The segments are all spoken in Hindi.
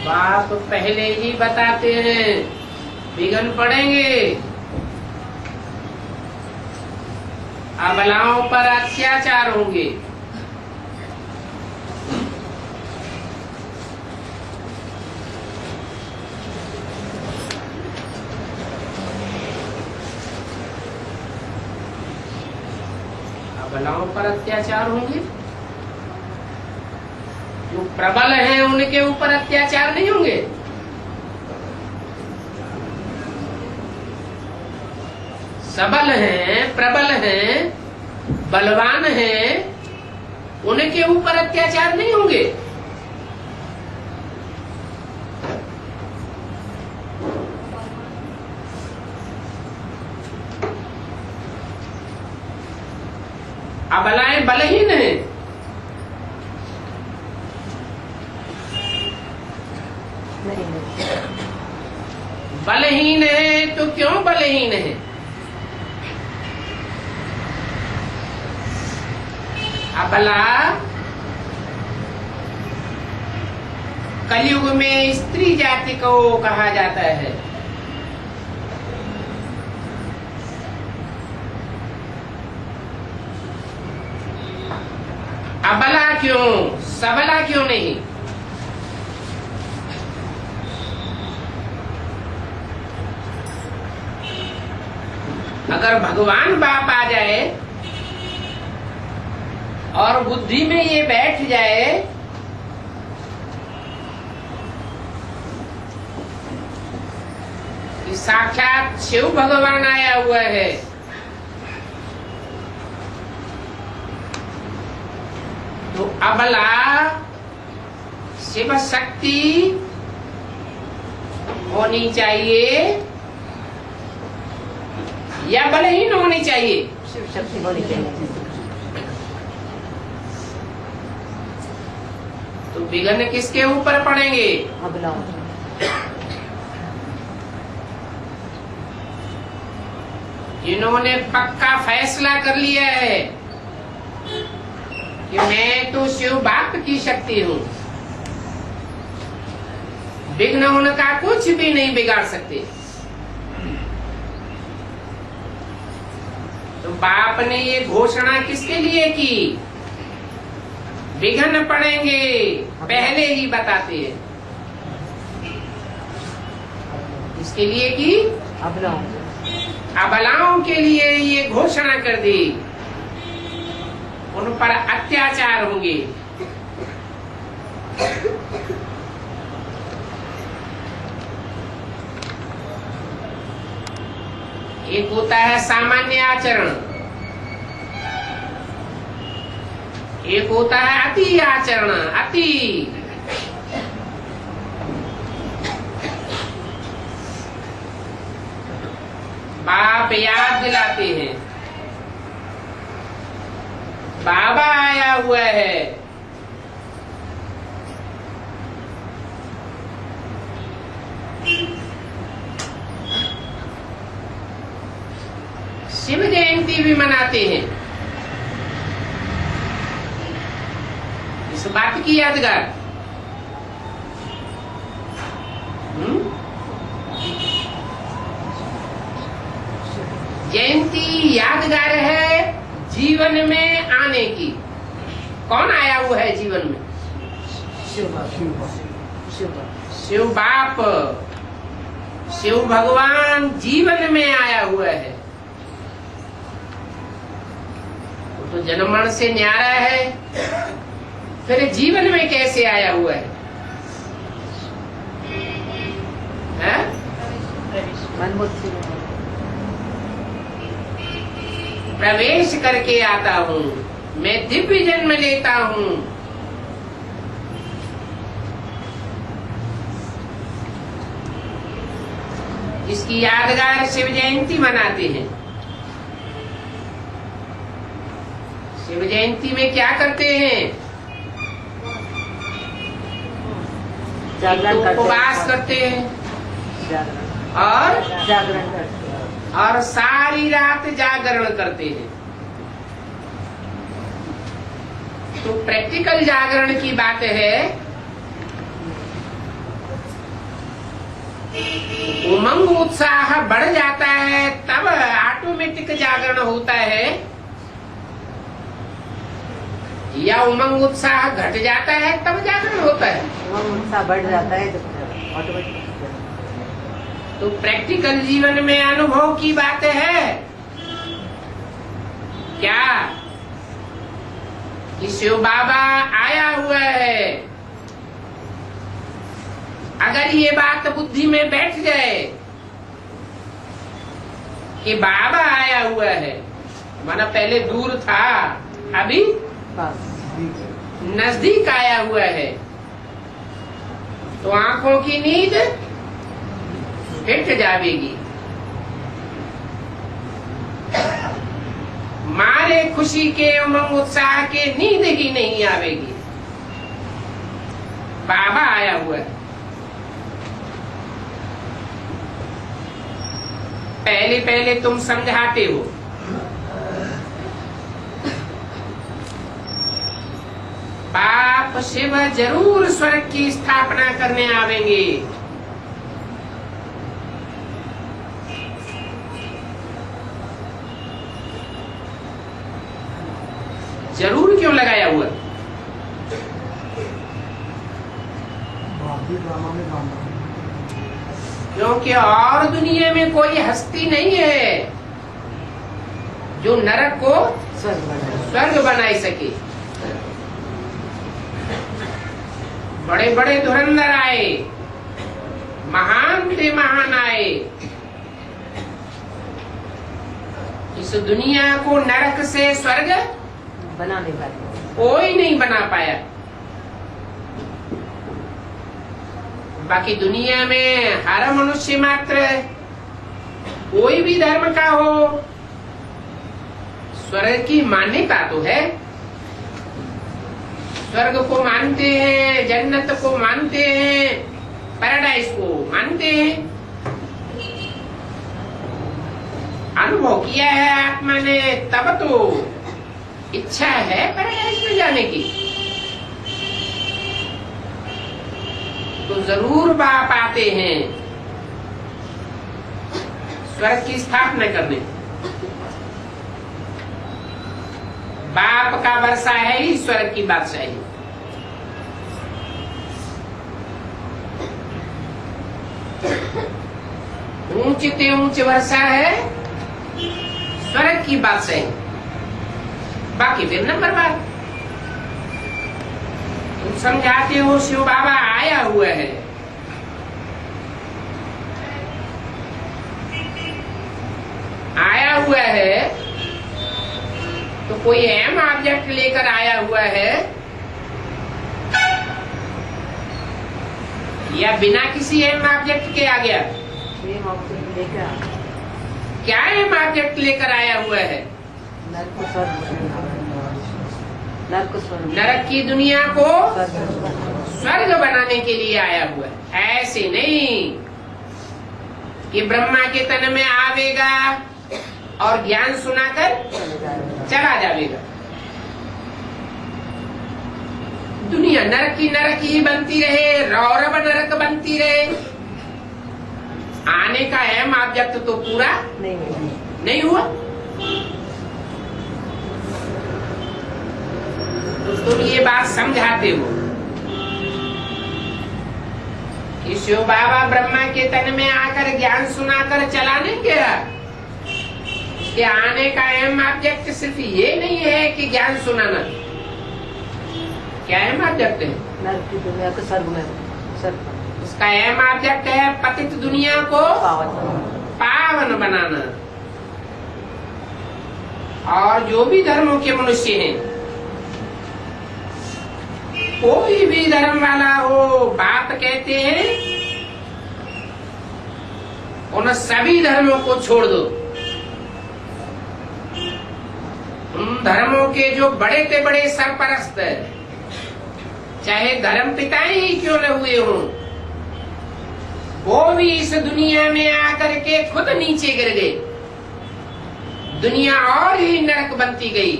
बाप पहले ही बताते हैं विघ्न पड़ेंगे, अबलाओं पर अत्याचार होंगे। अबलाओं पर अत्याचार होंगे, जो प्रबल हैं उनके ऊपर अत्याचार नहीं होंगे। सबल हैं, प्रबल हैं, बलवान हैं, उनके ऊपर अत्याचार नहीं होंगे। अबलाएं बलहीन हैं, बलहीन है तो क्यों बलहीन है? अबला कलयुग में स्त्री जाति को कहा जाता है। अबला क्यों, सबला क्यों नहीं? अगर भगवान बाप आ जाए और बुद्धि में ये बैठ जाए कि साक्षात शिव भगवान आया हुआ है, तो अबला शिव शक्ति होनी चाहिए या बलहीन होनी चाहिए? शिव शक्ति होनी चाहिए। तो विघ्न किसके ऊपर पड़ेंगे? अबलाओं। जिन्होंने पक्का फैसला कर लिया है कि मैं तो शिव बाप की शक्ति हूँ, विघ्न उनका कुछ भी नहीं बिगाड़ सकते। तो बाप ने ये घोषणा किसके लिए की? विघ्न पड़ेंगे पहले ही बताते हैं। इसके लिए की अबलाओं के लिए ये घोषणा कर दी, उन पर अत्याचार होंगे। एक होता है सामान्य आचरण, एक होता है अति आचरण। अति बाप याद दिलाते हैं, बाबा आया हुआ है, शिव जयंती भी मनाते हैं। इस बात की यादगार जयंती यादगार है जीवन में आने की। कौन आया हुआ है जीवन में? शिव बाप, शिव भगवान जीवन में आया हुआ है। तो जन्मन से न्यारा है, फिर जीवन में कैसे आया हुआ है? प्रवेश करके आता हूँ, मैं दिव्य जन्म लेता हूँ। इसकी यादगार शिव जयंती मनाते हैं। शिव जयंती में क्या करते हैं? उपवास करते हैं और जागरण करते हैं और सारी रात जागरण करते हैं। तो प्रैक्टिकल जागरण की बात है उमंग उत्साह बढ़ जाता है तब ऑटोमेटिक जागरण होता है, या उमंग उत्साह घट जाता है तब जागरण होता है? उमंग उत्साह बढ़ जाता है जब ऑटोमेटिक। तो प्रैक्टिकल जीवन में अनुभव की बात है क्या कि शिव बाबा आया हुआ है, अगर ये बात बुद्धि में बैठ जाए कि बाबा आया हुआ है, माना पहले दूर था अभी नजदीक आया हुआ है, तो आंखों की नींद हिट जाएगी, मारे खुशी के उमंग उत्साह के नींद ही नहीं आवेगी। बाबा आया हुआ है। पहले पहले तुम समझाते हो, बाप शिव जरूर स्वर्ग की स्थापना करने आवेंगे। जरूर क्यों लगाया हुआ? क्योंकि और दुनिया में कोई हस्ती नहीं है जो नरक को स्वर्ग बना सके। बड़े बड़े धुरंधर आए, महान से महान आए, इस दुनिया को नरक से स्वर्ग बना नहीं पाए, कोई नहीं बना पाया। बाकी दुनिया में हर मनुष्य मात्र कोई भी धर्म का हो, स्वर्ग की मान्यता तो है, स्वर्ग को मानते हैं, जन्नत को मानते हैं, पैराडाइज को मानते हैं। अनुभव किया है आत्मा ने, तब तो इच्छा है पैराडाइज में जाने की। तो जरूर बाप आते हैं स्वर्ग की स्थापना करने। बाप का वर्षा है ही स्वर्ग की बादशाही। ऊंच ते ऊंच वर्षा है स्वर्ग की बादशाही। बाकी फिर नंबर बात तुम समझाते हो शिव बाबा आया हुआ है, आया हुआ है तो कोई एम ऑब्जेक्ट लेकर आया हुआ है या बिना किसी एम ऑब्जेक्ट के आ गया? क्या एम ऑब्जेक्ट लेकर आया हुआ है? नरक की दुनिया को स्वर्ग बनाने के लिए आया हुआ है। ऐसे नहीं कि ब्रह्मा के तन में आवेगा और ज्ञान सुनाकर चला जाएगा। दुनिया नरक ही बनती रहे, रौरव नरक बनती रहे। आने का एम ऑब्जेक्ट तो पूरा नहीं हुआ। तो तुम ये बात समझाते हो कि शिव बाबा ब्रह्मा के तन में आकर ज्ञान सुनाकर चला नहीं गया। कि आने का एम ऑब्जेक्ट सिर्फ ये नहीं है कि ज्ञान सुनाना। क्या एम ऑब्जेक्ट है? नरक की दुनिया को स्वर्ग में उसका एम ऑब्जेक्ट है पतित दुनिया को पावन बनाना। और जो भी धर्मों के मनुष्य हैं, कोई भी धर्म वाला हो, बाप कहते हैं उन सभी धर्मों को छोड़ दो। उन धर्मों के जो बड़े से बड़े सरपरस्त, चाहे धर्म पिताएं ही क्यों न हुए हों, वो भी इस दुनिया में आकर के खुद नीचे गिर गए। दुनिया और ही नरक बनती गई।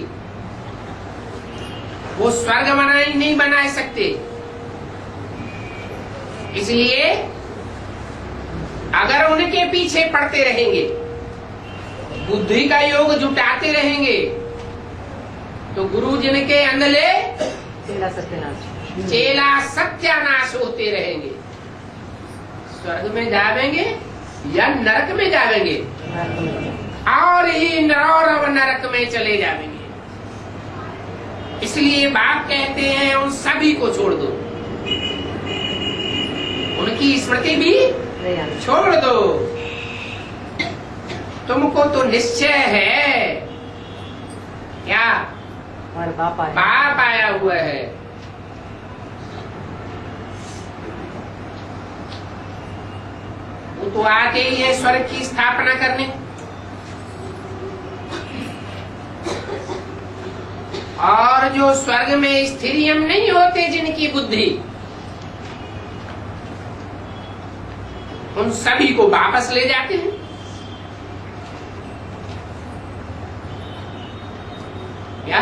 वो स्वर्ग नहीं बना सकते। इसलिए अगर उनके पीछे पड़ते रहेंगे, बुद्धि का योग जुटाते रहेंगे, तो गुरु जिनके अंधले चेला सत्यनाश। चेला सत्यानाश होते रहेंगे। स्वर्ग में जावेंगे या नरक में जावेंगे, और ही नरौरव नरक में चले जावेंगे। इसलिए बाप कहते हैं उन सभी को छोड़ दो, उनकी स्मृति भी छोड़ दो। तुमको तो निश्चय है क्या? हमारा बाप आया। बाप आया हुआ है। वो तो आके ही है स्वर्ग की स्थापना करने। और जो स्वर्ग में स्थिरियम नहीं होते, जिनकी बुद्धि, उन सभी को वापस ले जाते हैं। क्या?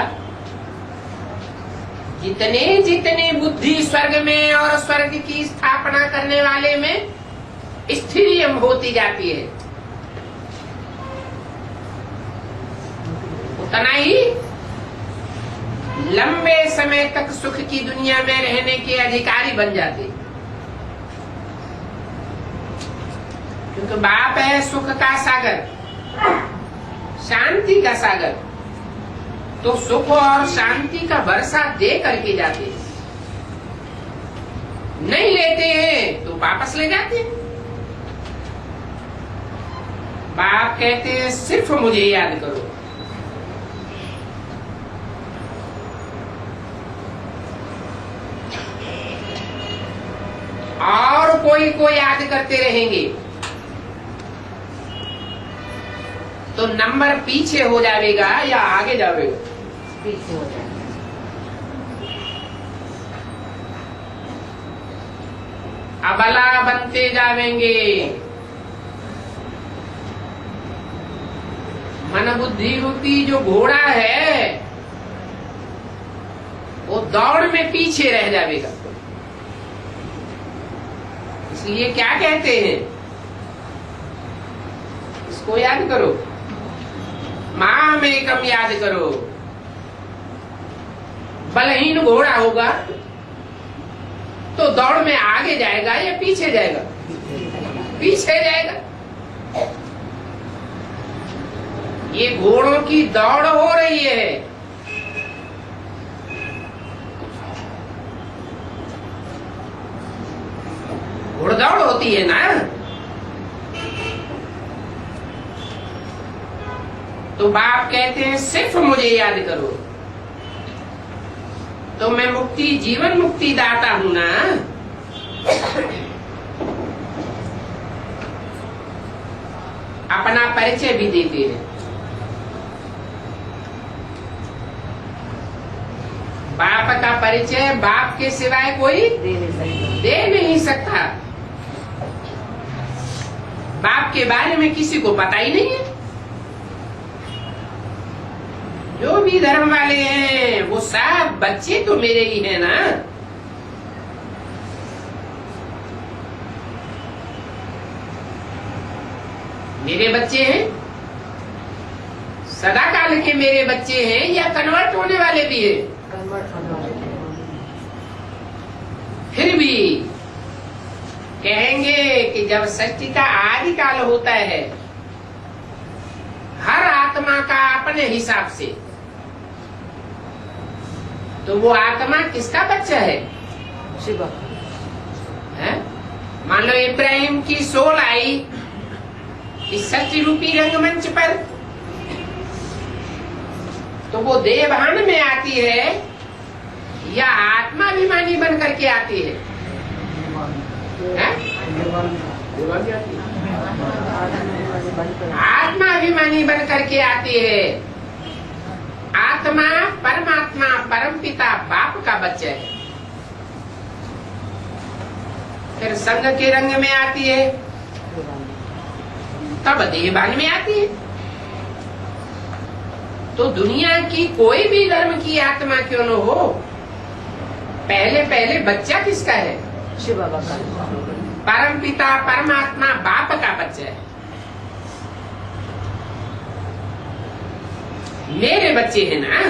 जितने जितने बुद्धि स्वर्ग में और स्वर्ग की स्थापना करने वाले में स्थिरियम होती जाती है, उतना ही लंबे समय तक सुख की दुनिया में रहने के अधिकारी बन जाते। क्योंकि बाप है सुख का सागर, शांति का सागर, तो सुख और शांति का वर्षा दे करके जाते। नहीं लेते हैं तो वापस ले जाते हैं। बाप कहते हैं सिर्फ मुझे याद करो। और कोई को याद करते रहेंगे तो नंबर पीछे हो जाएगा या आगे जाएगा? पीछे हो जाए। अबला बनते जावेंगे। मन बुद्धि रूपी जो घोड़ा है वो दौड़ में पीछे रह जाएगा। इसलिए क्या कहते हैं, इसको याद करो, माम एकम याद करो। बलहीन घोड़ा होगा तो दौड़ में आगे जाएगा या पीछे जाएगा? पीछे जाएगा। ये घोड़ों की दौड़ हो रही है। घोड़दौड़ होती है ना, तो बाप कहते हैं सिर्फ मुझे याद करो तो मैं मुक्ति, जीवन मुक्ति दाता हूं ना। अपना परिचय भी देते हैं। बाप का परिचय बाप के सिवाय कोई दे नहीं सकता। बाप के बारे में किसी को पता ही नहीं है। जो भी धर्म वाले हैं वो सब बच्चे तो मेरे ही हैं ना। मेरे बच्चे हैं, सदा काल के मेरे बच्चे हैं या कन्वर्ट होने वाले भी हैं? कन्वर्ट होने वाले। फिर भी कहेंगे कि जब सृष्टि का आदि काल होता है, हर आत्मा का अपने हिसाब से, तो वो आत्मा किसका बच्चा है? शिवा। मान लो इब्राहिम की सोल आई इस सृष्टि रूपी रंगमंच पर, तो वो देवभान में आती है या आत्माभिमानी बन करके आती है? आत्माभिमानी बन करके आती है। आत्मा परमात्मा परमपिता बाप का बच्चा है। फिर संघ के रंग में आती है, तब देहभान में आती है। तो दुनिया की कोई भी धर्म की आत्मा क्यों न हो, पहले पहले बच्चा किसका है? शिव बाबा का। परम पिता परमात्मा बाप का बच्चा है। मेरे बच्चे हैं ना,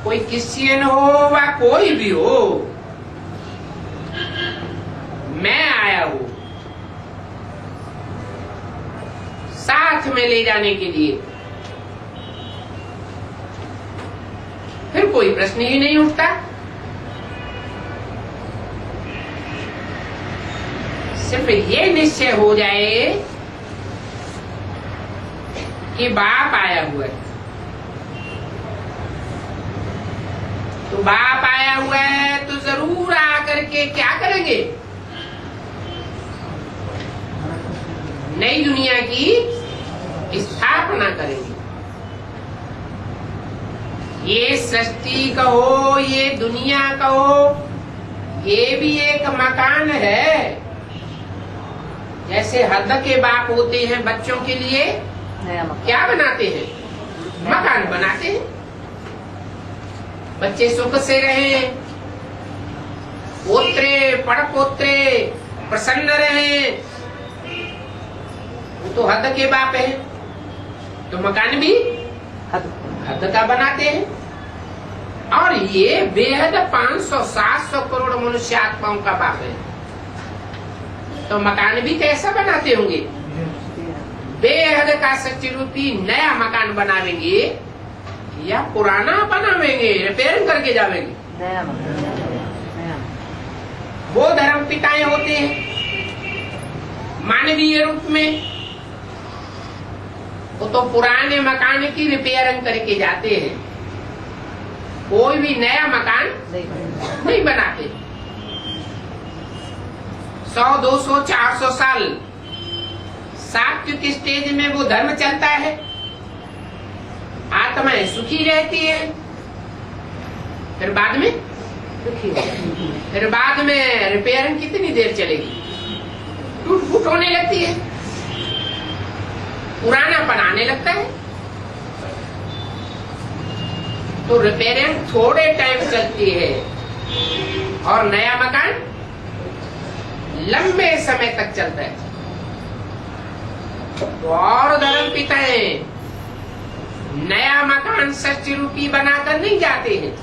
कोई क्रिश्चियन हो व कोई भी हो, मैं आया हूं साथ में ले जाने के लिए। फिर कोई प्रश्न ही नहीं उठता। सिर्फ ये निश्चय हो जाए कि बाप आया हुआ है, तो बाप आया हुआ है तो जरूर आकर के क्या करेंगे, नई दुनिया की स्थापना करेंगे। ये सृष्टि कहो, ये दुनिया कहो, ये भी एक मकान है। जैसे हद के बाप होते हैं बच्चों के लिए नया मकान क्या बनाते हैं, मकान बनाते हैं। बच्चे सुख से रहे, पोत्रे पड़पोत्रे प्रसन्न रहे, वो तो हद के बाप है, तो मकान भी हद का बनाते हैं। और ये बेहद 500-700 करोड़ मनुष्य आत्माओं का बाप है, तो मकान भी कैसा बनाते होंगे, बेहद का सच्ची रूपी नया मकान बनावेंगे या पुराना बनावेंगे, रिपेयरिंग करके जावेंगे। नया मकान। वो धर्म पिताएं होते हैं मानवीय रूप में, वो तो पुराने मकान की रिपेयरिंग करके जाते हैं, कोई भी नया मकान नहीं बनाते। 100, 200, 400 साल सात्विक स्टेज में वो धर्म चलता है, आत्माएं सुखी रहती है। फिर बाद में फिर बाद में रिपेयरिंग कितनी देर चलेगी, टूट फूट होने लगती है, पुराना बनाने लगता है। तो रिपेयरिंग थोड़े टाइम चलती है और नया मकान लंबे समय तक चलता है। और धर्म पिताएं नया मकान सच्ची रूपी बनाकर नहीं जाते हैं,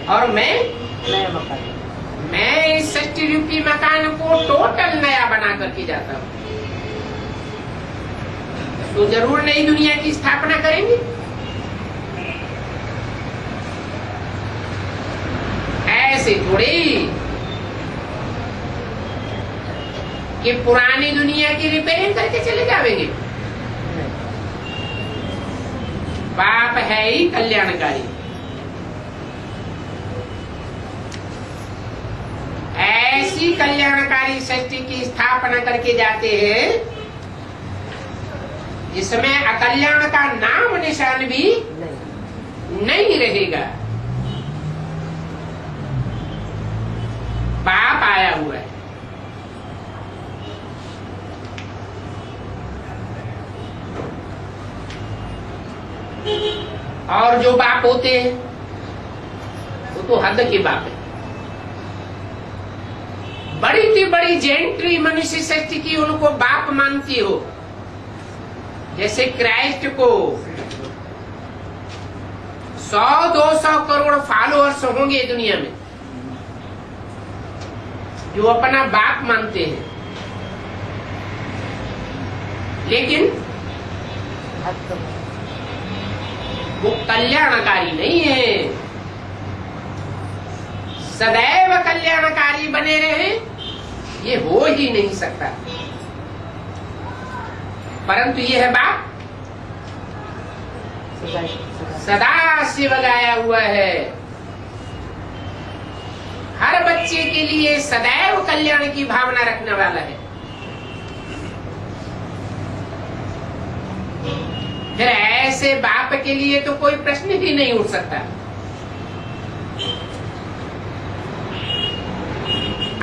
और मैं इस सच्ची रूपी मकान को टोटल नया बना करके जाता हूँ। तो जरूर नई दुनिया की स्थापना करेंगे। ऐसे थोड़ी कि पुरानी दुनिया की रिपेयरिंग करके चले जाएंगे। बाप है ही कल्याणकारी। ऐसी कल्याणकारी सृष्टि की स्थापना करके जाते हैं जिसमें अकल्याण का नाम निशान भी नहीं रहेगा। बाप आया हुआ है। और जो बाप होते हैं वो तो हद के बाप है। बड़ी थी बड़ी जेंट्री मनुष्य सृष्टि की उनको बाप मानती हो, जैसे क्राइस्ट को 100-200 करोड़ फॉलोअर्स होंगे दुनिया में जो अपना बाप मानते हैं, लेकिन वो कल्याणकारी नहीं है। सदैव कल्याणकारी बने रहे ये हो ही नहीं सकता। परंतु ये है बाप सदा शिव गाया हुआ है, हर बच्चे के लिए सदैव कल्याण की भावना रखने वाला है। फिर ऐसे बाप के लिए तो कोई प्रश्न ही नहीं उठ सकता।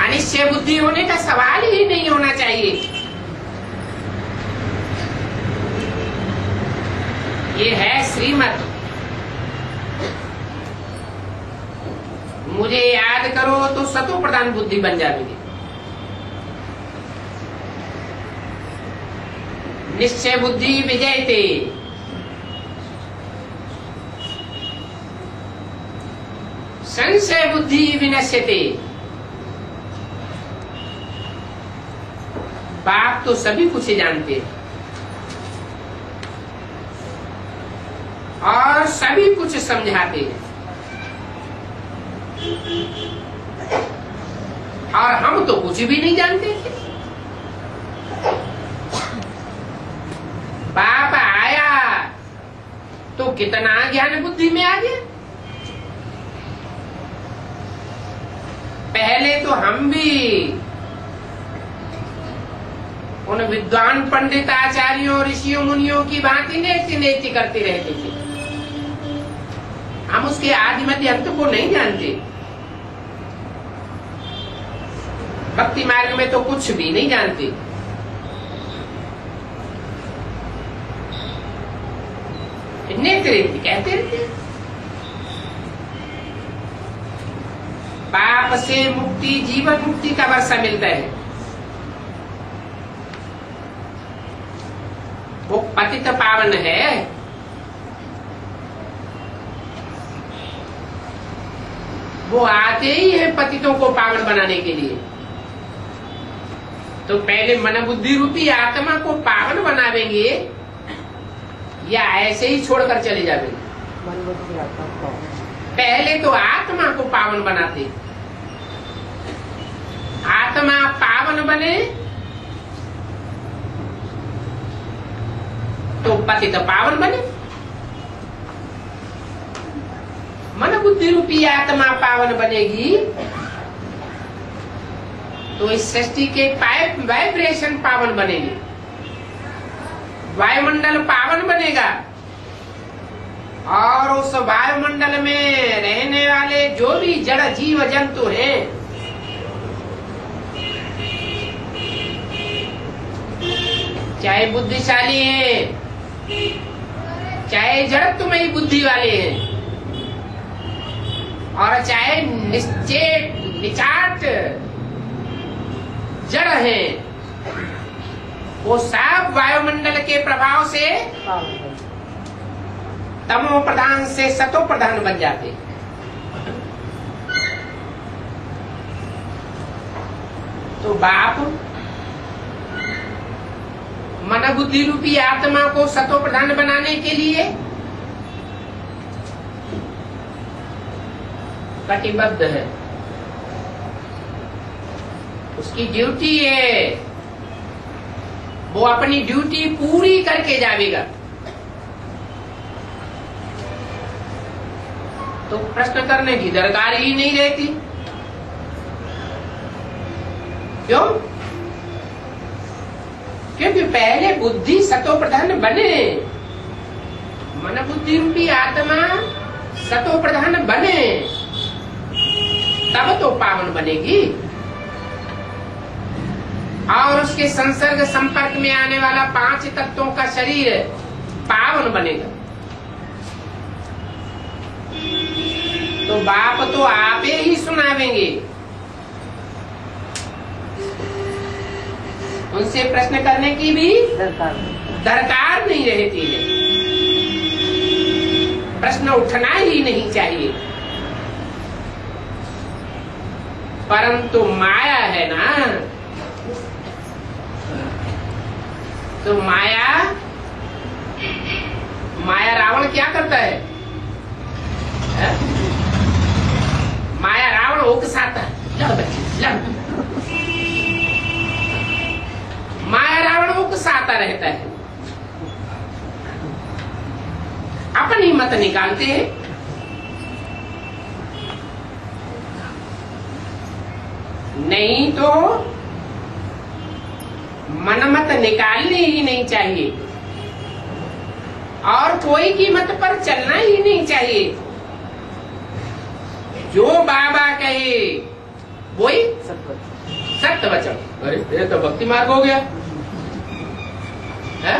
अनिश्चय बुद्धि होने का सवाल ही नहीं होना चाहिए। ये है श्रीमत। मुझे याद करो करो तो सतो प्रधान बुद्धि बन जाएगी। निश्चय बुद्धि विजयते, संशय बुद्धि विनश्यते। बाप तो सभी कुछ जानते हैं और सभी कुछ समझाते हैं, और हम तो कुछ भी नहीं जानते थे। बाप आया तो कितना ज्ञान बुद्धि में आ गया। पहले तो हम भी उन विद्वान पंडित आचार्यों ऋषियों मुनियों की भांति नेति नेति करते रहते थे। हम उसके आदि मध्य अंत को नहीं जानते। भक्ति मार्ग में तो कुछ भी नहीं जानते। नेति कहते रहते। पाप से मुक्ति जीवन मुक्ति का वर्षा मिलता है। वो पतित पावन है। वो आते ही है पतितों को पावन बनाने के लिए। तो पहले मन बुद्धि रूपी आत्मा को पावन बनावेंगे या ऐसे ही छोड़कर चले जाएंगे? मन बुद्धि आत्मा को पहले तो आत्मा को पावन बनाते। आत्मा पावन बने तो पतित पावन बने। मन बुद्धि रूपी आत्मा पावन बनेगी तो इस सृष्टि के वाइब्रेशन पावन बनेगी। वायुमंडल पावन बनेगा और उस वायुमंडल में रहने वाले जो भी जड़ जीव जंतु हैं, चाहे बुद्धिशाली हैं, चाहे जड़त्वमयी बुद्धि वाले हैं, और चाहे निचाट जड़ हैं, वो सब वायुमंडल के प्रभाव से तमो प्रधान से सतो प्रधान बन जाते। तो बाप मन बुद्धि रूपी आत्मा को सतो प्रधान बनाने के लिए कटिबद्ध है। उसकी ड्यूटी है, वो अपनी ड्यूटी पूरी करके जाएगा। तो प्रश्न करने की दरकार ही नहीं रहती। क्यों? क्योंकि पहले बुद्धि सतो प्रधान बने, मन बुद्धि रूपी आत्मा सतो प्रधान बने, तब तो पावन बनेगी। और उसके संसर्ग संपर्क में आने वाला 5 तत्वों का शरीर पावन बनेगा। तो बाप तो आपे ही सुनावेंगे, उनसे प्रश्न करने की भी दरकार नहीं रहती है। प्रश्न उठना ही नहीं चाहिए। परंतु माया है ना, तो माया रावण क्या करता है? माया रावण उकसाता है, लड़ बच्चे लड़। माया रावण उकसाता रहता है, अपनी मत निकालते हैं। नहीं तो मनमत निकालनी ही नहीं चाहिए और कोई की मत पर चलना ही नहीं चाहिए। जो बाबा कहे वही सत्य वचन। अरे ये तो भक्ति मार्ग हो गया है?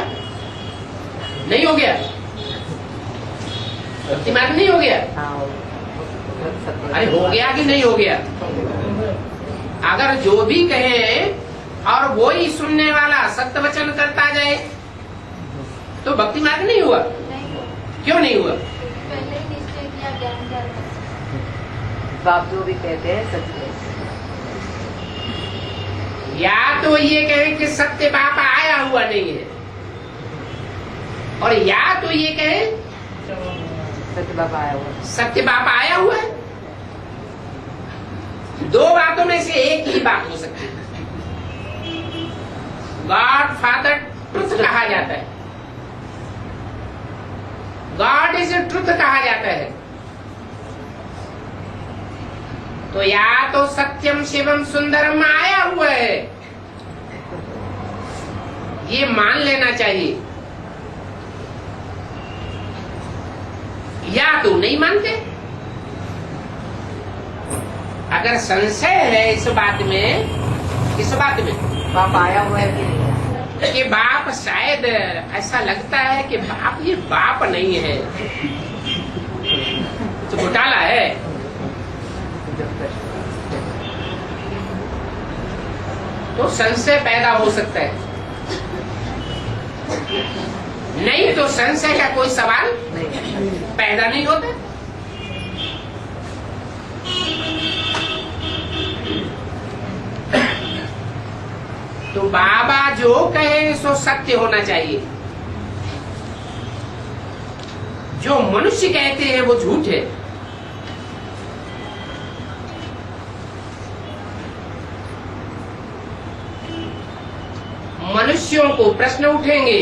नहीं हो गया? भक्ति मार्ग नहीं हो गया? हाँ, अरे हो गया कि नहीं हो गया? अगर जो भी कहे और वो ही सुनने वाला सत्य वचन करता जाए तो भक्ति मार्ग नहीं हुआ। नहीं हुआ। क्यों नहीं हुआ? पहले ही निश्चय किया ज्ञान करना। बाप जो भी कहते हैं सच है। या तो ये कहे कि सत्य बाप आया हुआ नहीं है, और या तो ये कहे सत्य बाप आया हुआ। सत्य बाप आया हुआ है। दो बातों में से एक ही बात हो सकती है। गॉड फादर ट्रुथ कहा जाता है, गॉड इज ट्रुथ कहा जाता है। तो या तो सत्यम शिवम सुंदरम आया हुआ है, ये मान लेना चाहिए, या तो नहीं मानते। अगर संशय है इस बात में बाप आया हुआ है कि नहीं आया? कि बाप शायद ऐसा लगता है कि बाप ये बाप नहीं है, तो घोटाला है। तो संशय पैदा हो सकता है, नहीं तो संशय का कोई सवाल नहीं। पैदा नहीं होता। तो बाबा जो कहे सो सत्य होना चाहिए, जो मनुष्य कहते हैं वो झूठ है। मनुष्यों को प्रश्न उठेंगे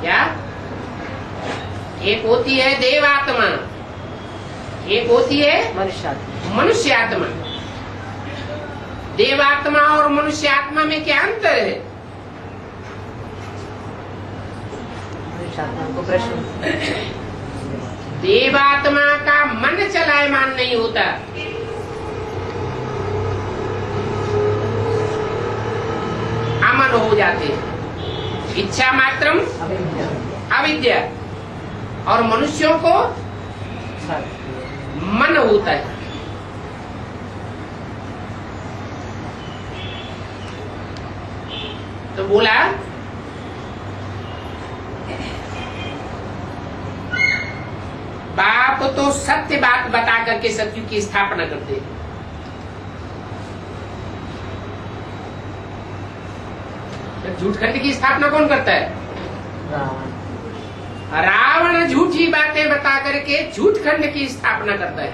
क्या? एक होती है देवात्मा, एक होती है मनुष्य आत्मा। देवात्मा और मनुष्य आत्मा में क्या अंतर है? को प्रश्न। देवात्मा का मन चलायमान नहीं होता, अमन हो जाते हैं। इच्छा मात्रम अविद्या, और मनुष्यों को मन होता है। तो बोला बाप तो सत्य बात बता करके सत्य की स्थापना करते हैं। झूठ खंड की स्थापना कौन करता है? रावण झूठी बातें बता करके झूठ खंड की स्थापना करता है।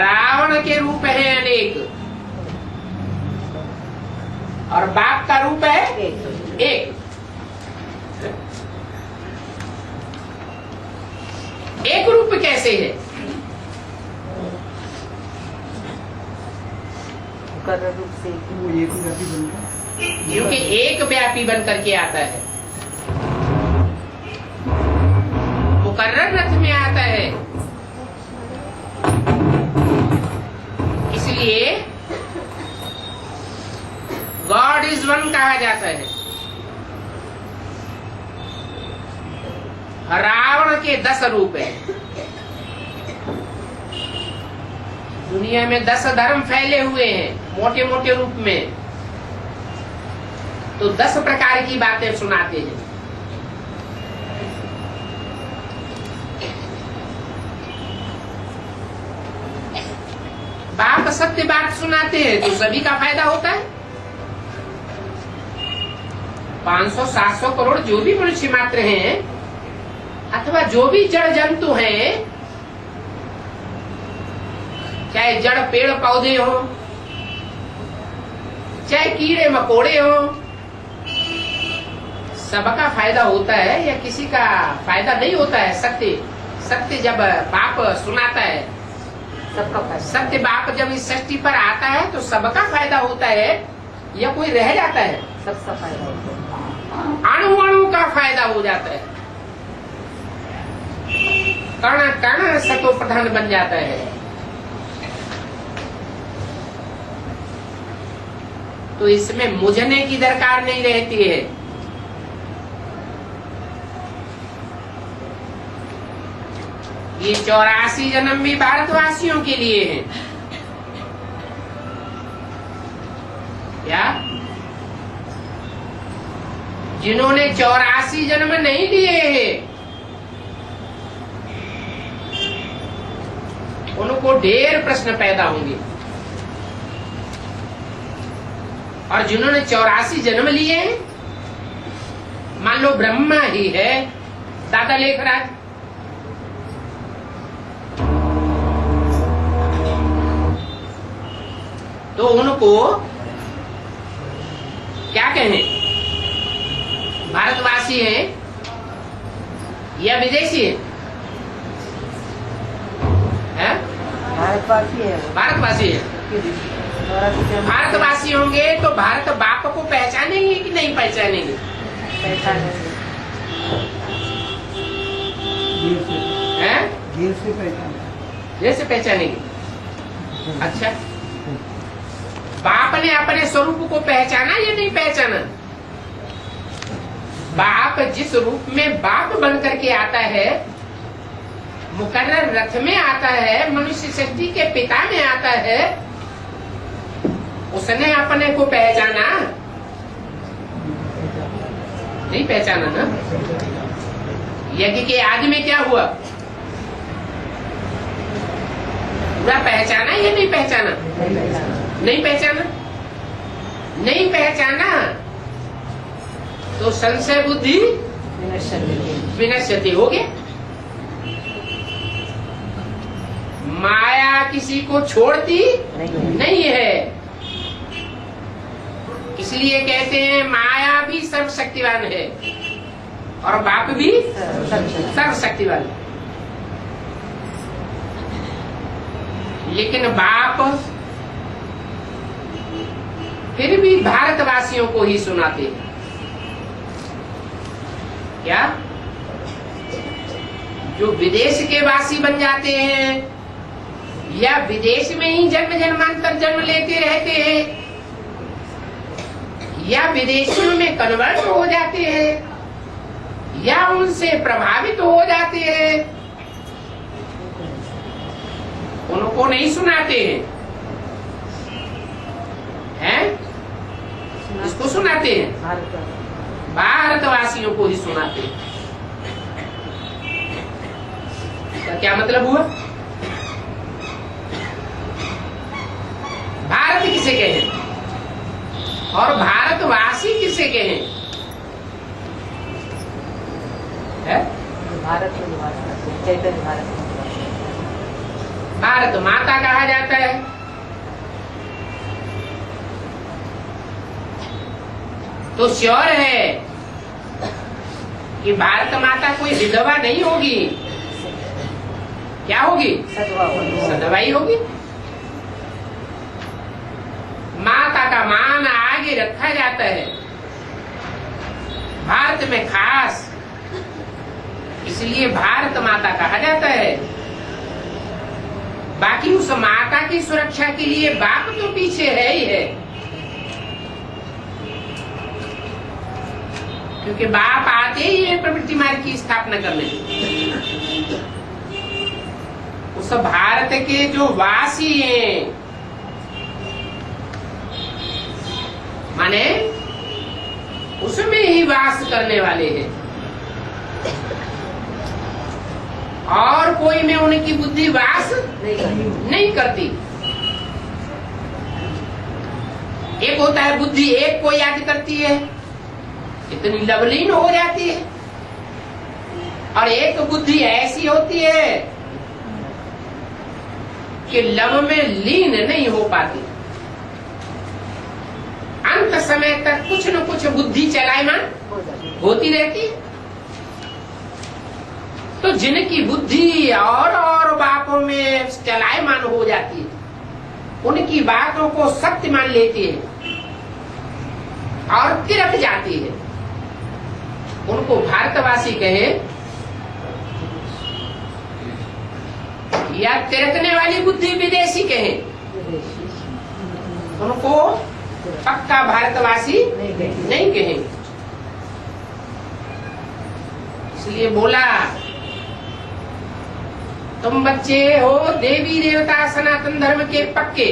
रावण के रूप है अनेक, और बाप का रूप है एक। एक रूप कैसे है? रूप से क्योंकि एक व्यापी बन करके आता है, मुकर्रर रथ में आता है। इसलिए गॉड इज वन कहा जाता है। रावण के 10 रूप है। दुनिया में 10 धर्म फैले हुए हैं मोटे मोटे रूप में, तो 10 प्रकार की बातें सुनाते हैं। बाप सत्य बात सुनाते हैं तो सभी का फायदा होता है। 500-700 करोड़ जो भी मनुष्य मात्र हैं, अथवा जो भी जड़ जंतु हैं, चाहे जड़ पेड़ पौधे हो, चाहे कीड़े मकोड़े हो, सबका फायदा होता है या किसी का फायदा नहीं होता है? सत्य जब बाप सुनाता है, सबका फायदा। सत्य बाप जब इस सृष्टि पर आता है तो सबका फायदा होता है या कोई रह जाता है? सबका फायदा होता है। अणु अणु का फायदा हो जाता है, कण कण सतो प्रधान बन जाता है। तो इसमें मुझने की दरकार नहीं रहती है। ये 84 जन्म भी भारतवासियों के लिए है क्या? जिन्होंने 84 जन्म नहीं लिए हैं उनको ढेर प्रश्न पैदा होंगे, और जिन्होंने 84 जन्म लिए हैं, मान लो ब्रह्मा ही है दादा लेखराज, तो उनको क्या कहें? भारतवासी हैं या विदेशी हैं? है? भारतवासी है वो। भारतवासी है। भारतवासी होंगे तो भारत बाप को पहचानेंगे कि नहीं पहचानेंगे? पहचानेंगे। हैं? जैसे पहचानेंगे। अच्छा, बाप ने अपने स्वरूप को पहचाना या नहीं पहचाना? बाप जिस रूप में बाप बन करके आता है, मुकर्रर रथ में आता है, मनुष्य सृष्टि के पिता में आता है, उसने अपने को पहचाना नहीं? पहचाना ना? यज्ञ के आदि में क्या हुआ? पूरा पहचाना या नहीं पहचाना? नहीं पहचाना। नहीं पहचाना तो संशय बुद्धि विनश्यति हो गया। माया किसी को छोड़ती नहीं है, इसलिए कहते हैं माया भी सर्वशक्तिवान है और बाप भी सर्वशक्तिवान है। लेकिन बाप फिर भी भारतवासियों को ही सुनाते हैं क्या? जो विदेश के वासी बन जाते हैं या विदेश में ही जन्म जन्मांतर जन्म लेते रहते हैं या विदेशियों में कन्वर्ट हो जाते हैं या उनसे प्रभावित हो जाते हैं, उनको नहीं सुनाते हैं? इसको सुनाते हैं? भारतवासियों को ही सुनाते हैं। क्या मतलब हुआ? भारत किसे कहें और भारतवासी किसे कहें? है? भारत में निवास करते हैं, चैतन्य भारत में। भारत माता कहा जाता है। तो श्योर है कि भारत माता कोई विधवा नहीं होगी। क्या होगी? सधवा ही होगी। माता का मान आगे रखा जाता है भारत में खास, इसलिए भारत माता कहा जाता है। बाकी उस माता की सुरक्षा के लिए बाप तो पीछे है ही है, क्योंकि बाप आते ही है प्रवृत्ति मार्ग की स्थापना करने। उस भारत के जो वासी हैं, माने उसमें ही वास करने वाले हैं, और कोई में उनकी बुद्धि वास नहीं करती। एक होता है बुद्धि एक को याद करती है, इतनी लवलीन हो जाती है, और एक बुद्धि ऐसी होती है कि लव में लीन नहीं हो पाती। अंत समय तक कुछ न कुछ बुद्धि चलायमान होती रहती है। तो जिनकी बुद्धि और बातों में चलायमान हो जाती है, उनकी बातों को सत्य मान लेती है और तिरक जाती है, उनको भारतवासी कहे या तिरकने वाली बुद्धि विदेशी कहे, उनको पक्का भारतवासी नहीं कहे। इसलिए बोला तुम बच्चे हो देवी देवता सनातन धर्म के पक्के।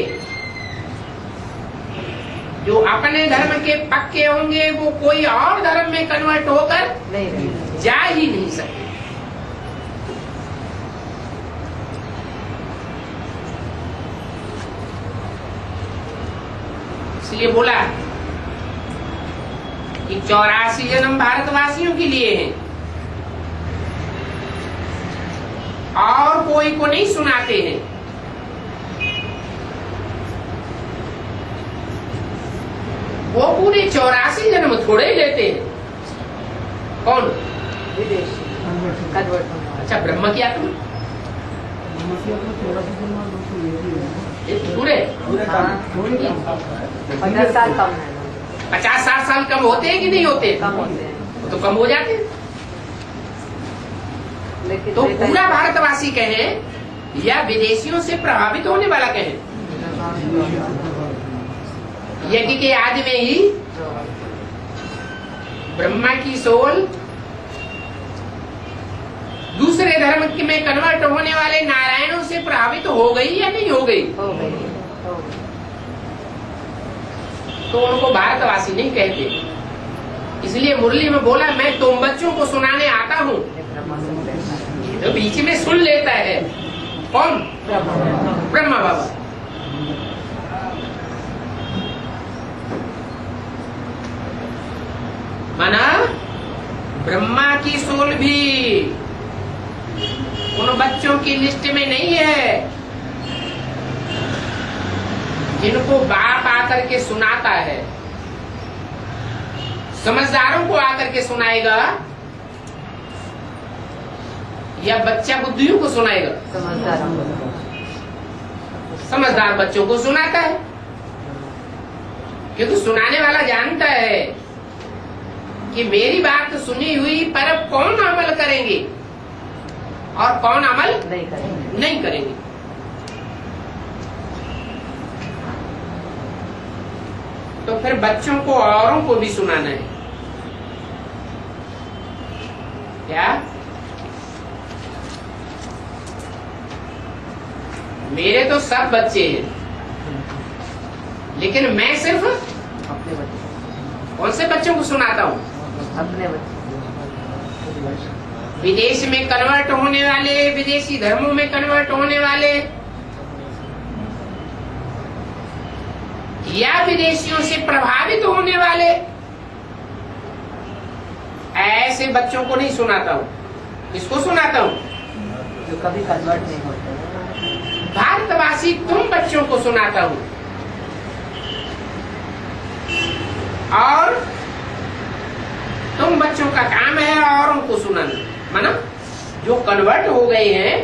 जो अपने धर्म के पक्के होंगे वो कोई और धर्म में कन्वर्ट होकर नहीं जा ही नहीं सकते। इसलिए बोला कि 84 जन्म भारतवासियों के लिए हैं और कोई को नहीं सुनाते हैं। वो पूरे 84 जन्म थोड़े लेते हैं। कौन? विदेशी कन्वर्ट होने वाले। अच्छा, ब्रह्म की आत्मा ये पूरे हाँ, 15 साल कम है, 50-60 साल कम होते हैं कि नहीं होते? कम होते हैं। तो कम हो जाते हैं। लेकिन तो पूरा भारतवासी कहे या विदेशियों से प्रभावित होने वाला कहे? यज्ञ के आदि में ही ब्रह्मा की सोल दूसरे धर्म में कन्वर्ट होने वाले नारायणों से प्रभावित हो गई या नहीं हो गई? हो गई। तो उनको भारतवासी नहीं कहते। इसलिए मुरली में बोला मैं तुम बच्चों को सुनाने आता हूँ। तो बीच में सुन लेता है कौन? ब्रह्मा बाबा। माना ब्रह्मा की सोल भी उन बच्चों की लिस्ट में नहीं है जिनको बाप आकर के सुनाता है। समझदारों को आकर के सुनाएगा या बच्चा बुद्धियों को सुनाएगा? समझदार बच्चों को सुनाता है, क्योंकि सुनाने वाला जानता है कि मेरी बात सुनी हुई पर अब कौन अमल करेंगे और कौन अमल नहीं करेंगे। तो फिर बच्चों को औरों को भी सुनाना है। क्या? मेरे तो सब बच्चे हैं, लेकिन मैं सिर्फ अपने बच्चे, कौन से बच्चों को सुनाता हूँ? अपने बच्चे। विदेश में कन्वर्ट होने वाले, विदेशी धर्मों में कन्वर्ट होने वाले या विदेशियों से प्रभावित होने वाले ऐसे बच्चों को नहीं सुनाता हूँ। किसको सुनाता हूँ? जो कभी कन्वर्ट नहीं होते। भारतवासी तुम बच्चों को सुनाता हूँ। और तुम बच्चों का काम है औरों को सुनाना। माना जो कन्वर्ट हो गए हैं,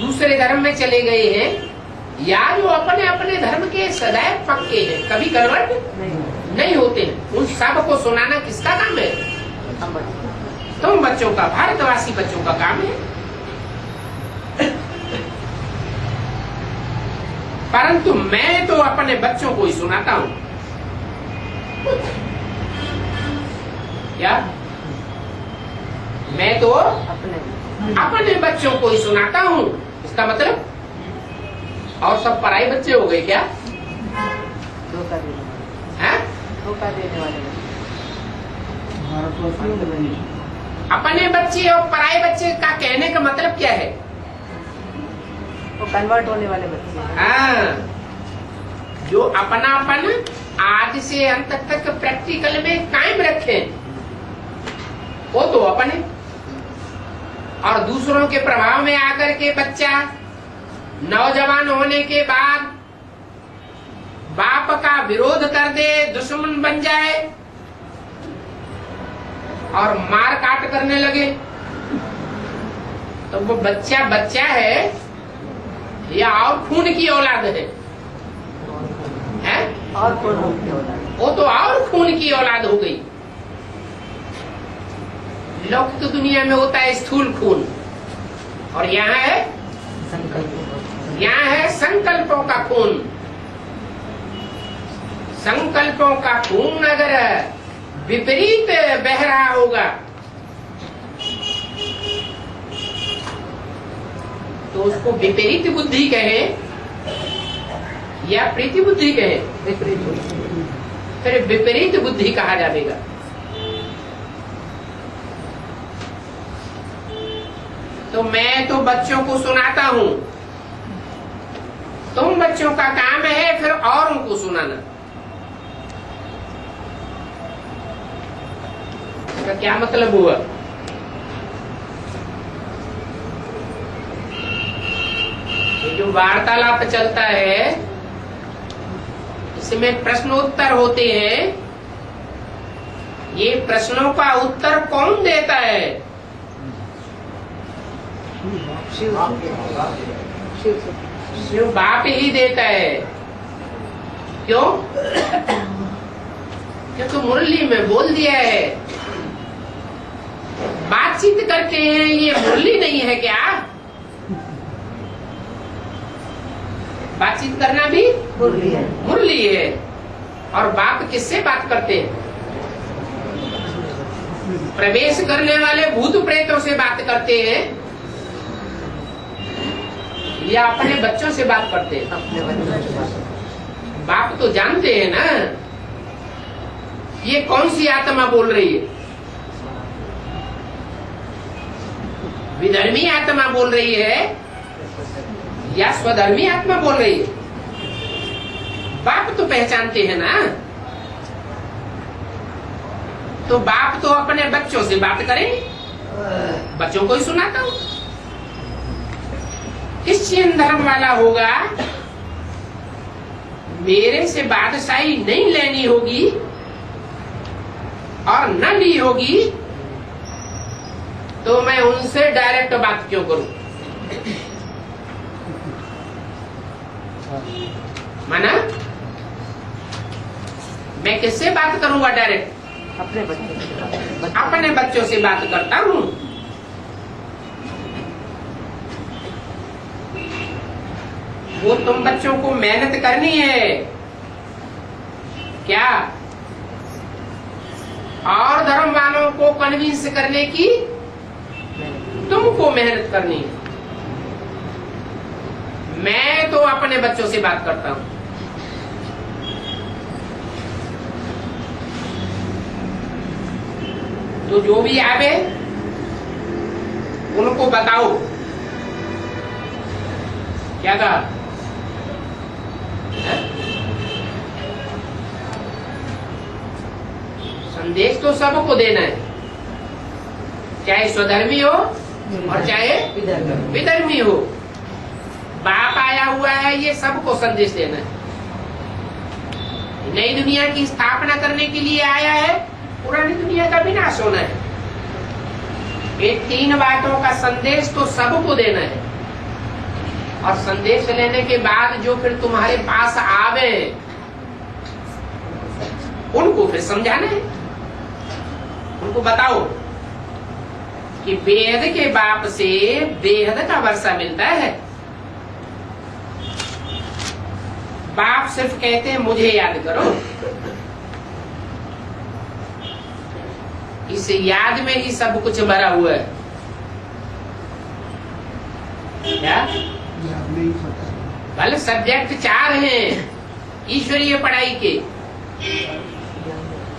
दूसरे धर्म में चले गए हैं, या जो अपने अपने धर्म के सदैव पक्के हैं, कभी कन्वर्ट नहीं होते हैं, उन सब को सुनाना किसका काम है? तुम बच्चों का, भारतवासी बच्चों का काम है। परंतु मैं तो अपने बच्चों को ही सुनाता हूं। क्या? मैं तो अपने बच्चों को ही सुनाता हूं। इसका मतलब और सब पराई बच्चे हो गए क्या? धोखा देने वाले। हैं? धोखा देने वाले। अपने बच्चे और पराये बच्चे का कहने का मतलब क्या है? वो कन्वर्ट होने वाले बच्चे। हाँ, जो अपनापन आज से अंत तक प्रैक्टिकल में कायम रखे वो तो अपने, और दूसरों के प्रभाव में आकर के बच्चा नौजवान होने के बाद बाप का विरोध कर दे, दुश्मन बन जाए और मार काट करने लगे, तो वो बच्चा बच्चा है या और खून की औलाद है? और खून की औलाद। वो तो और खून की औलाद हो गई। लौकिक दुनिया में होता है स्थूल खून, और यहाँ है संकल्पों का खून। संकल्पों का खून अगर विपरीत बह रहा होगा तो उसको विपरीत बुद्धि कहे या प्रीति बुद्धि कहे? फिर विपरीत बुद्धि कहा जाएगा। तो मैं तो बच्चों को सुनाता हूं, तुम बच्चों का काम है फिर औरों को सुनाना। इसका क्या मतलब हुआ? ये जो वार्तालाप चलता है इसमें प्रश्नोत्तर होते हैं, ये प्रश्नों का उत्तर कौन देता है? शिव बाप ही देता है। क्यों? क्योंकि मुरली में बोल दिया है। बातचीत करते हैं, ये मुरली नहीं है क्या? बातचीत करना भी मुरली है। और बाप किससे बात करते हैं? प्रवेश करने वाले भूत प्रेतों से बात करते हैं या अपने बच्चों से बात करते हैं? बाप तो जानते हैं ना ये कौन सी आत्मा बोल रही है। विधर्मी आत्मा बोल रही है या स्वधर्मी आत्मा बोल रही है? बाप तो पहचानते हैं ना। तो बाप तो अपने बच्चों से बात करेंगे, बच्चों को ही सुनाता हूं। क्रिश्चियन धर्म वाला होगा, मेरे से बादशाही नहीं लेनी होगी और न ली होगी तो मैं उनसे डायरेक्ट बात क्यों करूं? माना मैं किससे बात करूंगा डायरेक्ट? अपने बच्चों से बात करता हूं। वो तुम बच्चों को मेहनत करनी है क्या? और धर्म वालों को कन्विंस करने की तुमको मेहनत करनी है। मैं तो अपने बच्चों से बात करता हूं। तो जो भी आवे उनको बताओ। क्या कहा? संदेश तो सबको देना है, चाहे स्वधर्मी हो और चाहे विधर्मी हो। बाप आया हुआ है ये सबको संदेश देना है। नई दुनिया की स्थापना करने के लिए आया है, पुरानी दुनिया का विनाश होना है। ये तीन बातों का संदेश तो सबको देना है। और संदेश लेने के बाद जो फिर तुम्हारे पास आवे उनको फिर समझाना है। उनको बताओ कि वेद के बाप से बेहद का वर्षा मिलता है। बाप सिर्फ कहते हैं मुझे याद करो। इस याद में ही सब कुछ भरा हुआ है। क्या? भले सब्जेक्ट 4 हैं ईश्वरीय पढ़ाई के,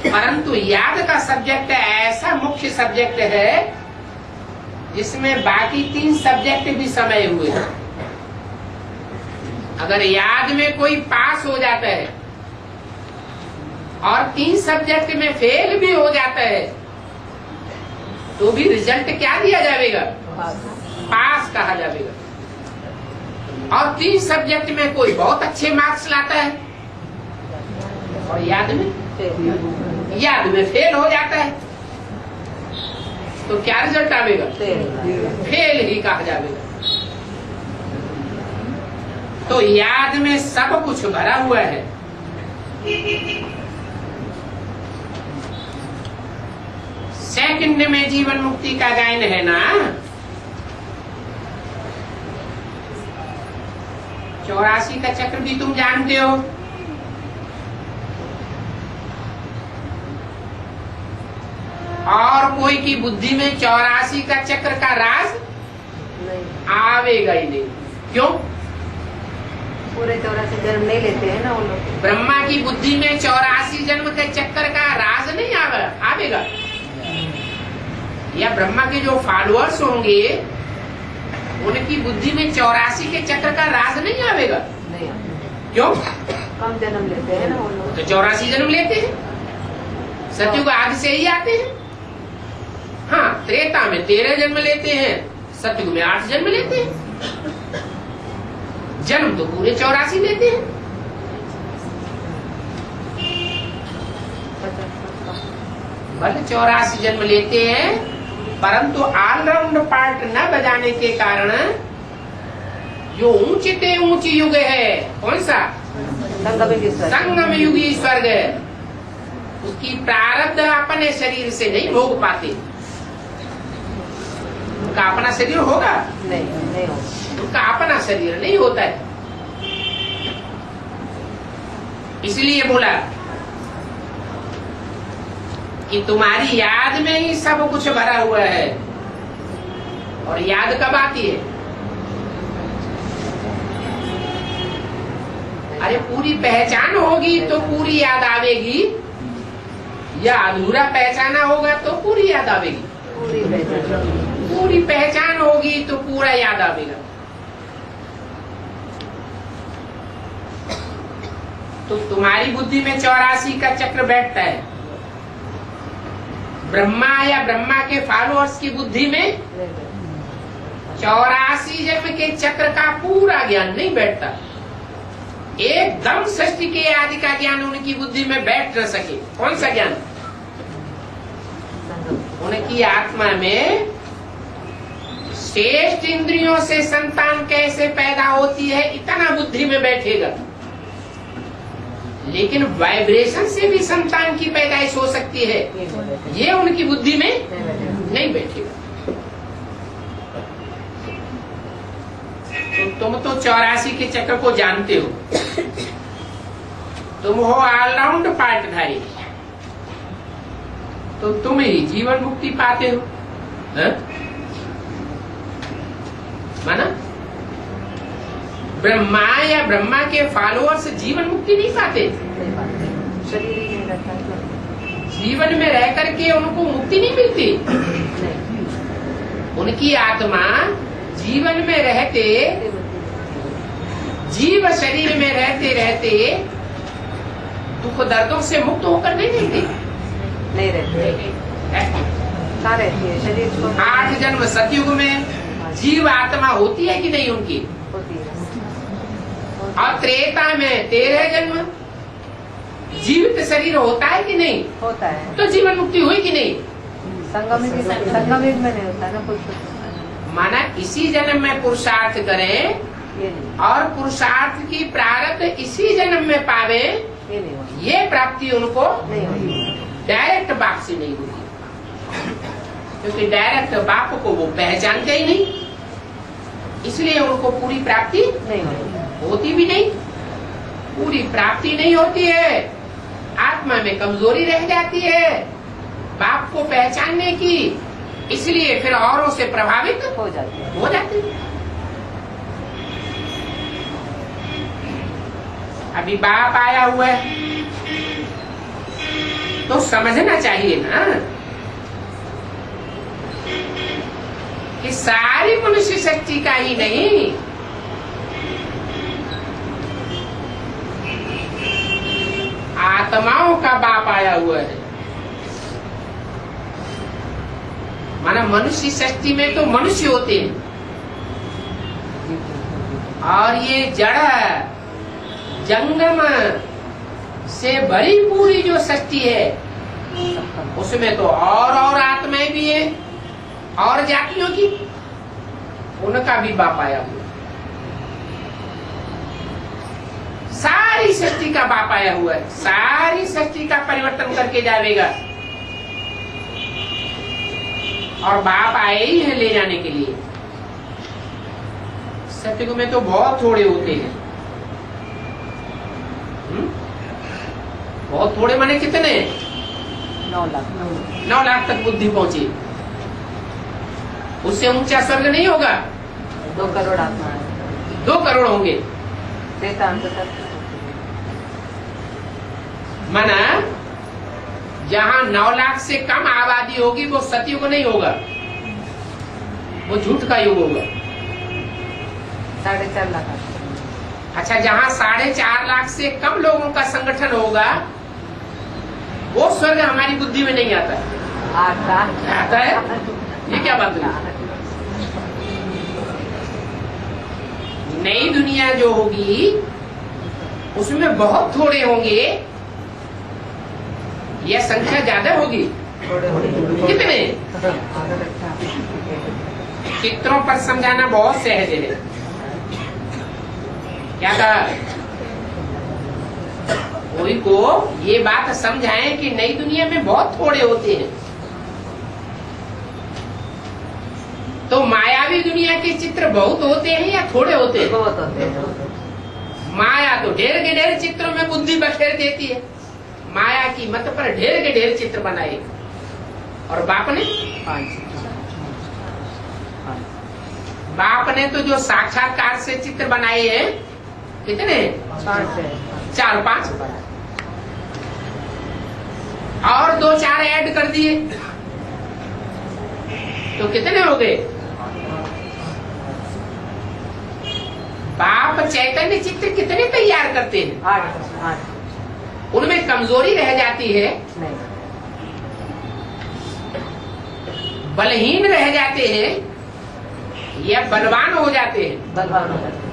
परंतु याद का सब्जेक्ट ऐसा मुख्य सब्जेक्ट है जिसमें बाकी 3 सब्जेक्ट भी समाये हुए हैं। अगर याद में कोई पास हो जाता है और 3 सब्जेक्ट में फेल भी हो जाता है तो भी रिजल्ट क्या दिया जाएगा? पास कहा जाएगा। और 3 सब्जेक्ट में कोई बहुत अच्छे मार्क्स लाता है और याद में फेल हो जाता है तो क्या रिजल्ट आएगा? फेल ही कहा जाएगा। तो याद में सब कुछ भरा हुआ है। सेकंड में जीवन मुक्ति का गायन है ना। 84 का चक्र भी तुम जानते हो। और कोई की बुद्धि में 84 का चक्र का राज नहीं, आवेगा ही नहीं। क्यों? पूरे 84 जन्म नहीं लेते हैं ना वो लोग। ब्रह्मा की बुद्धि में 84 जन्म के चक्कर का राज नहीं आवेगा। या ब्रह्मा के जो फॉलोअर्स होंगे उनकी बुद्धि में 84 के चक्र का राज नहीं आवेगा। नहीं, क्यों? कम जन्म लेते हैं ना वो लोग। तो 84 जन्म लेते हैं, सतयुग आदि से ही आते हैं। हाँ, त्रेता में 13 जन्म लेते हैं, सतयुग में 8 जन्म लेते हैं। जन्म तो पूरे 84 लेते हैं। भले 84 जन्म लेते हैं, परंतु ऑलराउंड पार्ट न बजाने के कारण जो ऊंचे ऊंची युग है, कौन सा? संगम युगी स्वर्ग, उसकी प्रारब्ध अपने शरीर से नहीं भोग पाते। उनका अपना शरीर होगा? नहीं होगा। उनका अपना शरीर नहीं होता है। इसलिए बोला कि तुम्हारी याद में ही सब कुछ भरा हुआ है। और याद कब आती है? अरे पूरी पहचान होगी तो पूरी याद आवेगी, या अधूरा पहचाना होगा तो पूरी याद आवेगी? पूरी पहचान होगी तो पूरा याद आवेगा। तो तुम्हारी बुद्धि में 84 का चक्र बैठता है, ब्रह्मा या ब्रह्मा के फॉलोअर्स की बुद्धि में 84 जन्म के चक्र का पूरा ज्ञान नहीं बैठता। एकदम सृष्टि के आदि का ज्ञान उनकी बुद्धि में बैठ न सके। कौन सा ज्ञान? उनकी आत्मा में श्रेष्ठ इंद्रियों से संतान कैसे पैदा होती है इतना बुद्धि में बैठेगा, लेकिन वाइब्रेशन से भी संतान की पैदाइश हो सकती है, ये उनकी बुद्धि में नहीं बैठेगा। तो तुम तो 84 के चक्र को जानते हो, तुम हो ऑलराउंड पार्टधारी, तो तुम ही जीवन मुक्ति पाते हो। माना ब्रह्मा या ब्रह्मा के फॉलोअर्स जीवन मुक्ति नहीं पाते। शरीर ही नहीं रहता। जीवन में रह करके उनको मुक्ति नहीं मिलती। उनकी आत्मा जीवन में रहते, जीव शरीर में रहते रहते दुख दर्दों से मुक्त होकर नहीं मिलती। नहीं रहते। कहाँ रहती है? शरीर को 8 जन्म सतयुग में जीव आत्मा होती है कि नहीं उनकी? होती है। और त्रेता में 13 जन्म जीवित शरीर होता है कि नहीं? होता है। तो जीवन मुक्ति हुई कि नहीं? संगम युग में नहीं होता ना कुछ। माना इसी जन्म में पुरुषार्थ करें और पुरुषार्थ की प्रारब्ध इसी जन्म में पावे, ये प्राप्ति उनको डायरेक्ट बाप से नहीं होती, क्योंकि डायरेक्ट बाप को वो पहचानते ही नहीं, इसलिए उनको पूरी प्राप्ति नहीं होती भी नहीं। पूरी प्राप्ति नहीं होती है, आत्मा में कमजोरी रह जाती है बाप को पहचानने की, इसलिए फिर औरों से प्रभावित हो जाते हैं। अभी बाप आया हुआ है तो समझना चाहिए ना कि सारी मनुष्य शक्ति का ही नहीं, आत्माओं का बाप आया हुआ है। माना मनुष्य शक्ति में तो मनुष्य होते हैं, और ये जड़ जंगम से भरी पूरी जो शक्ति है उसमें तो और आत्माएं भी है, और जातियों की, उनका भी बाप आया हुआ। सारी सृष्टि का बाप आया हुआ है, सारी सृष्टि का परिवर्तन करके जाएगा, और बाप आए ही है ले जाने के लिए। सतयुग में तो बहुत थोड़े होते हैं। बहुत थोड़े माने कितने? 9 लाख तक बुद्धि पहुंची। उससे ऊंचा स्वर्ग नहीं होगा। 2 करोड़ आत्मा है। 2 करोड़ होंगे। त्रेता अंत तक माना जहां 9 लाख से कम आबादी होगी वो सतयुग नहीं होगा, वो झूठ का युग होगा। 4.5 लाख आत्मा। अच्छा, जहां 4.5 लाख से कम लोगों का संगठन होगा वो स्वर्ग हमारी बुद्धि में नहीं आता। आता है? ये क्या बात है? नई दुनिया जो होगी उसमें बहुत थोड़े होंगे या संख्या ज्यादा होगी? कितने? चित्रों पर समझाना बहुत सहज है। क्या कहा? कोई को ये बात समझाएं कि नई दुनिया में बहुत थोड़े होते हैं। तो मायावी दुनिया के चित्र बहुत होते हैं या थोड़े होते हैं? बहुत होते हैं। माया तो ढेर के ढेर चित्रों में बुद्धि बखेर देती है। माया की मत पर ढेर के ढेर चित्र बनाए। और बाप ने? 5। बाप ने तो जो साक्षात्कार से चित्र बनाए हैं कितने? 4-5 और 2-4 ऐड कर दिए तो कितने हो गए? बाप चैतन्य चित्र कितने तैयार करते हैं? 8। उनमें कमजोरी रह जाती है, नहीं। बलहीन रह जाते हैं या बलवान हो जाते हैं? बलवान हो जाते हैं।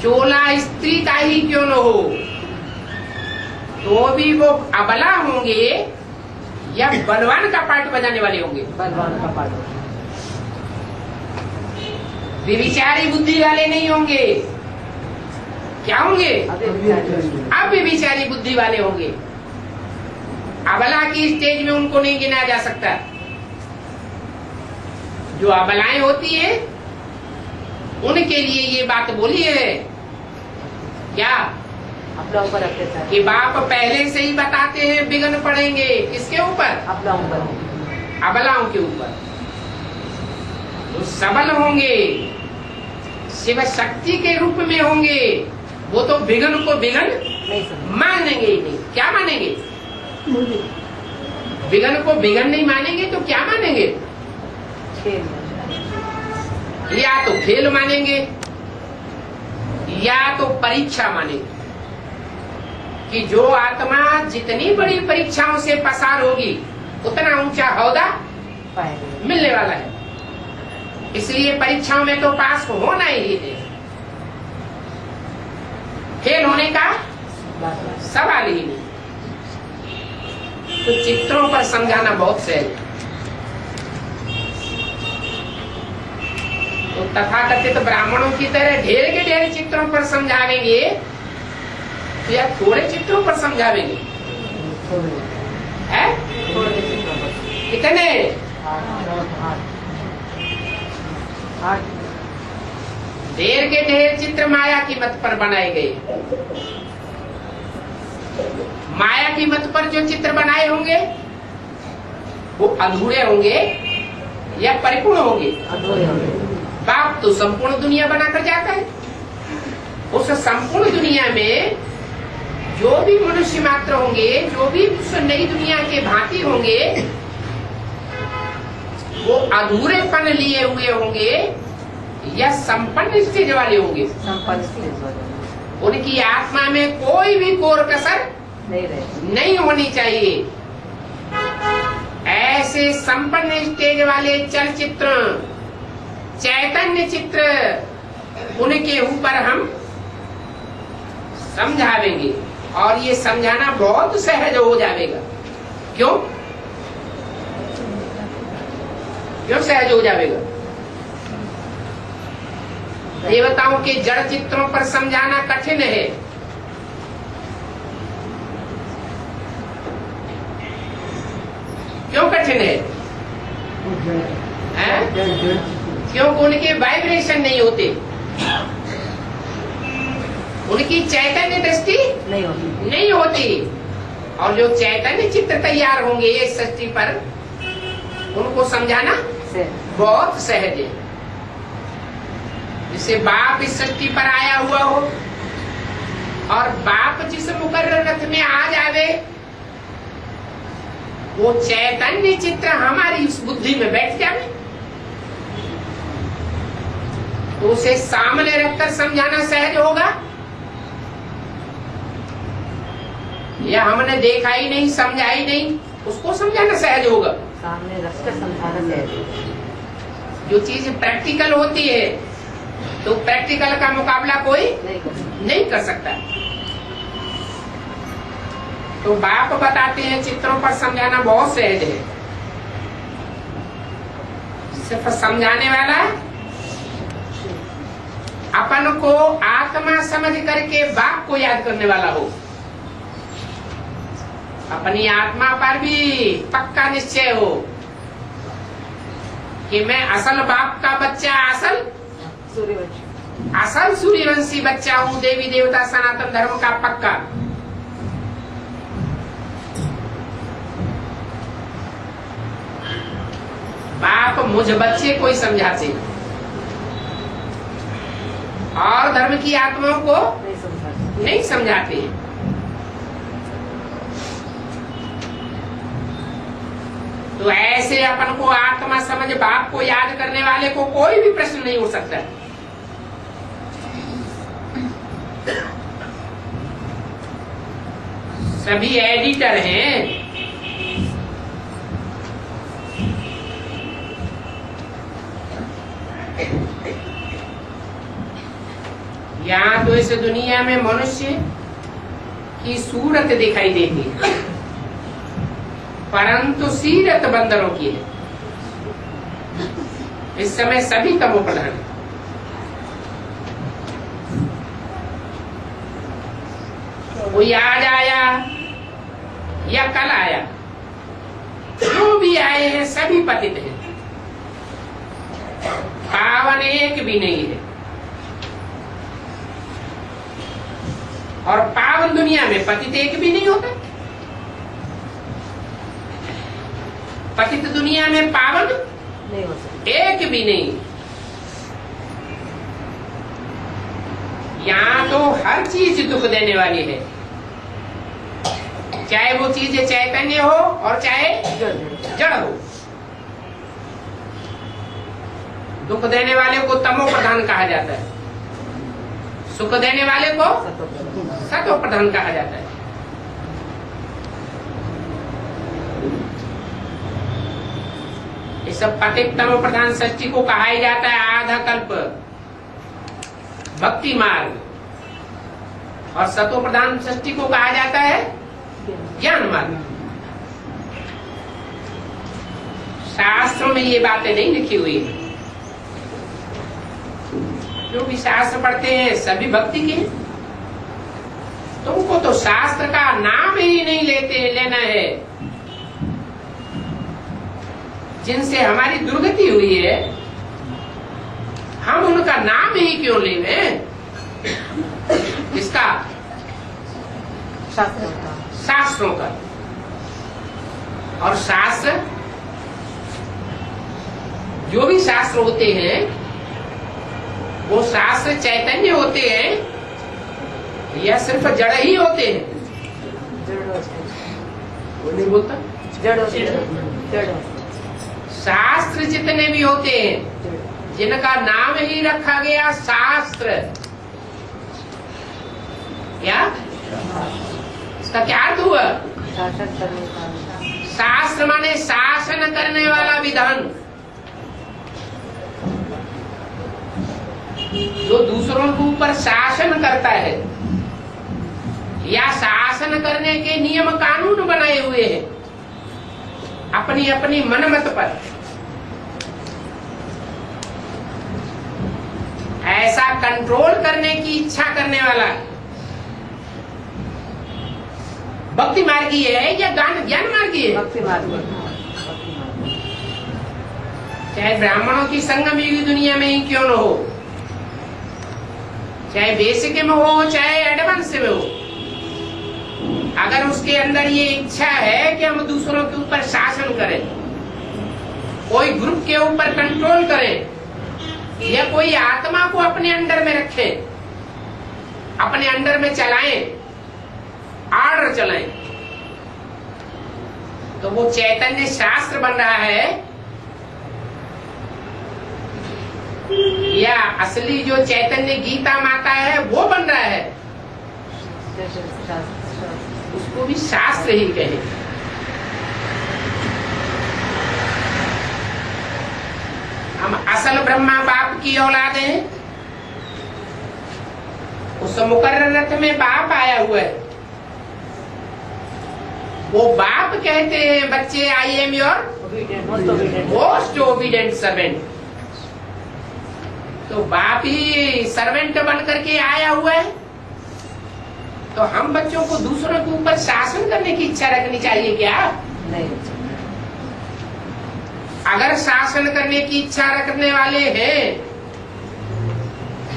चोला स्त्री का ही क्यों न हो तो भी वो अबला होंगे या बलवान का पार्ट बजाने वाले होंगे? बलवान का पार्ट। विविचारी बुद्धि वाले नहीं होंगे। क्या होंगे? अब विविचारी बुद्धि वाले होंगे। अबला की स्टेज में उनको नहीं गिना जा सकता। जो अबलाएं होती है उनके लिए ये बात बोली है क्या? अपना ऊपर अत्याचार कि बाप पहले से ही बताते हैं विघ्न पड़ेंगे। किसके ऊपर? अपना ऊपर। अबलाओं के ऊपर। वो सबल होंगे, शिव शक्ति के रूप में होंगे। वो तो विघ्न को विघ्न नहीं समझ। मानेंगे ही नहीं। क्या मानेंगे? विघ्न को विघ्न नहीं मानेंगे तो क्या मानेंगे? खेल। या तो खेल मानेंगे या तो परीक्षा मानेंगे कि जो आत्मा जितनी बड़ी परीक्षाओं से पसार होगी उतना ऊंचा औहदा पाएंगे। मिलने वाला है। इसलिए परीक्षाओं में तो पास होना ही है, फेल होने का सवाल ही नहीं। तो चित्रों पर समझाना बहुत सहज है। तो तथाकथित ब्राह्मणों की तरह ढेर के ढेर चित्रों पर समझावेंगे या थोड़े चित्रों पर समझावेंगे? है कितने? 8। ढेर के ढेर चित्र माया की मत पर बनाए गए। माया की मत पर जो चित्र बनाए होंगे वो अधूरे होंगे या परिपूर्ण होंगे? अधूरे होंगे। बाप तो संपूर्ण दुनिया बनाकर जाता है। उस संपूर्ण दुनिया में जो भी मनुष्य मात्र होंगे, जो भी उस नई दुनिया के भांति होंगे, वो अधूरेपन लिए हुए होंगे या संपन्न स्टेज वाले होंगे? संपन्न स्टेज वाले। उनकी आत्मा में कोई भी कोर कसर नहीं होनी चाहिए। ऐसे संपन्न स्टेज वाले चलचित्र, चैतन्य चित्र, उनके ऊपर हम समझावेंगे और ये समझाना बहुत सहज हो जाएगा। क्यों? क्यों सहज हो जाएगा? देवताओं के जड़ चित्रों पर समझाना कठिन है। क्यों कठिन है? क्योंकि उनके वाइब्रेशन नहीं होते, उनकी चैतन्य दृष्टि नहीं होती। और जो चैतन्य चित्र तैयार होंगे इस सृष्टि पर उनको समझाना से बहुत सहज है। जैसे बाप इस सृष्टि पर आया हुआ हो और बाप जिस मुकर्रर रथ में आ जावे, वो चैतन्य चित्र हमारी उस बुद्धि में बैठ जावे, तो उसे सामने रखकर समझाना सहज होगा। या हमने देखा ही नहीं, समझा ही नहीं, उसको समझाना सहज होगा। सामने रखकर समझाना से जो चीज प्रैक्टिकल होती है तो प्रैक्टिकल का मुकाबला कोई नहीं कर सकता। तो बाप बताते हैं चित्रों पर समझाना बहुत सहज है। सिर्फ समझाने वाला अपन को आत्मा समझ करके बाप को याद करने वाला हो। अपनी आत्मा पर भी पक्का निश्चय हो कि मैं असल बाप का बच्चा, असल सूर्यवंशी बच्चा हूँ, देवी देवता सनातन धर्म का पक्का। बाप मुझ बच्चे को ही समझाते और धर्म की आत्माओं को नहीं समझाते। तो ऐसे अपन को आत्मा समझ बाप को याद करने वाले को कोई भी प्रश्न नहीं उठ सकता। सभी एडिटर हैं। यहाँ तो इस दुनिया में मनुष्य की सूरत दिखाई देती है, परंतु सीरत बंदरों की है। इस समय सभी तमो प्रधान है। कोई आज आया या कल आया, जो भी आए हैं सभी पतित हैं, पावन एक भी नहीं है। और पावन दुनिया में पतित एक भी नहीं होता। पतित दुनिया में पावन नहीं हो सकता, एक भी नहीं। यहाँ तो हर चीज दुख देने वाली है, चाहे वो चीज चैतन्य हो और चाहे जड़ हो। दुख देने वाले को तमो प्रधान कहा जाता है, सुख देने वाले को सतो प्रधान कहा जाता है। इस सब पतित तमो प्रधान सृष्टि को कहा ही जाता है आधा कल्प भक्ति मार्ग, और सतो प्रधान सृष्टि को कहा जाता है ज्ञान मार्ग। शास्त्रों में ये बातें नहीं लिखी हुई है। जो भी शास्त्र पढ़ते हैं सभी भक्ति के। तुमको तो शास्त्र का नाम ही नहीं लेना है। जिनसे हमारी दुर्गति हुई है, हम उनका नाम ही क्यों लेवे? किसका? शास्त्रों का। और शास्त्र, जो भी शास्त्र होते हैं वो शास्त्र चैतन्य होते हैं या सिर्फ जड़ ही होते हैं? वो नहीं बोलता। जड़ शास्त्र जितने भी होते हैं जिनका नाम ही रखा गया शास्त्र, क्या इसका क्या अर्थ हुआ? शासन करने का। शास्त्र माने शासन करने वाला विधान, जो दूसरों के ऊपर शासन करता है या शासन करने के नियम कानून बनाए हुए हैं अपनी अपनी मनमत पर। ऐसा कंट्रोल करने की इच्छा करने वाला भक्ति मार्गी है या ज्ञान मार्गी है? भक्ति मार्ग। चाहे ब्राह्मणों की संगम युगी दुनिया में ही क्यों न हो, चाहे बेसिक में हो चाहे एडवांस में हो, अगर उसके अंदर ये इच्छा है कि हम दूसरों के ऊपर शासन करें कोई ग्रुप के ऊपर कंट्रोल करें या कोई आत्मा को अपने अंडर में रखें, अपने अंडर में चलाएं, आर्डर चलाएं, तो वो चैतन्य शास्त्र बन रहा है या असली जो चैतन्य गीता माता है वो बन रहा है, उसको भी शास्त्र ही कहे। हम असल ब्रह्मा बाप की औलाद हैं। उस मुकर्रर रथ में बाप आया हुआ है, वो बाप कहते हैं बच्चे I am your most obedient servant. तो बाप ही सर्वेंट बन करके आया हुआ है, तो हम बच्चों को दूसरों के ऊपर शासन करने की इच्छा रखनी चाहिए क्या? नहीं। अगर शासन करने की इच्छा रखने वाले हैं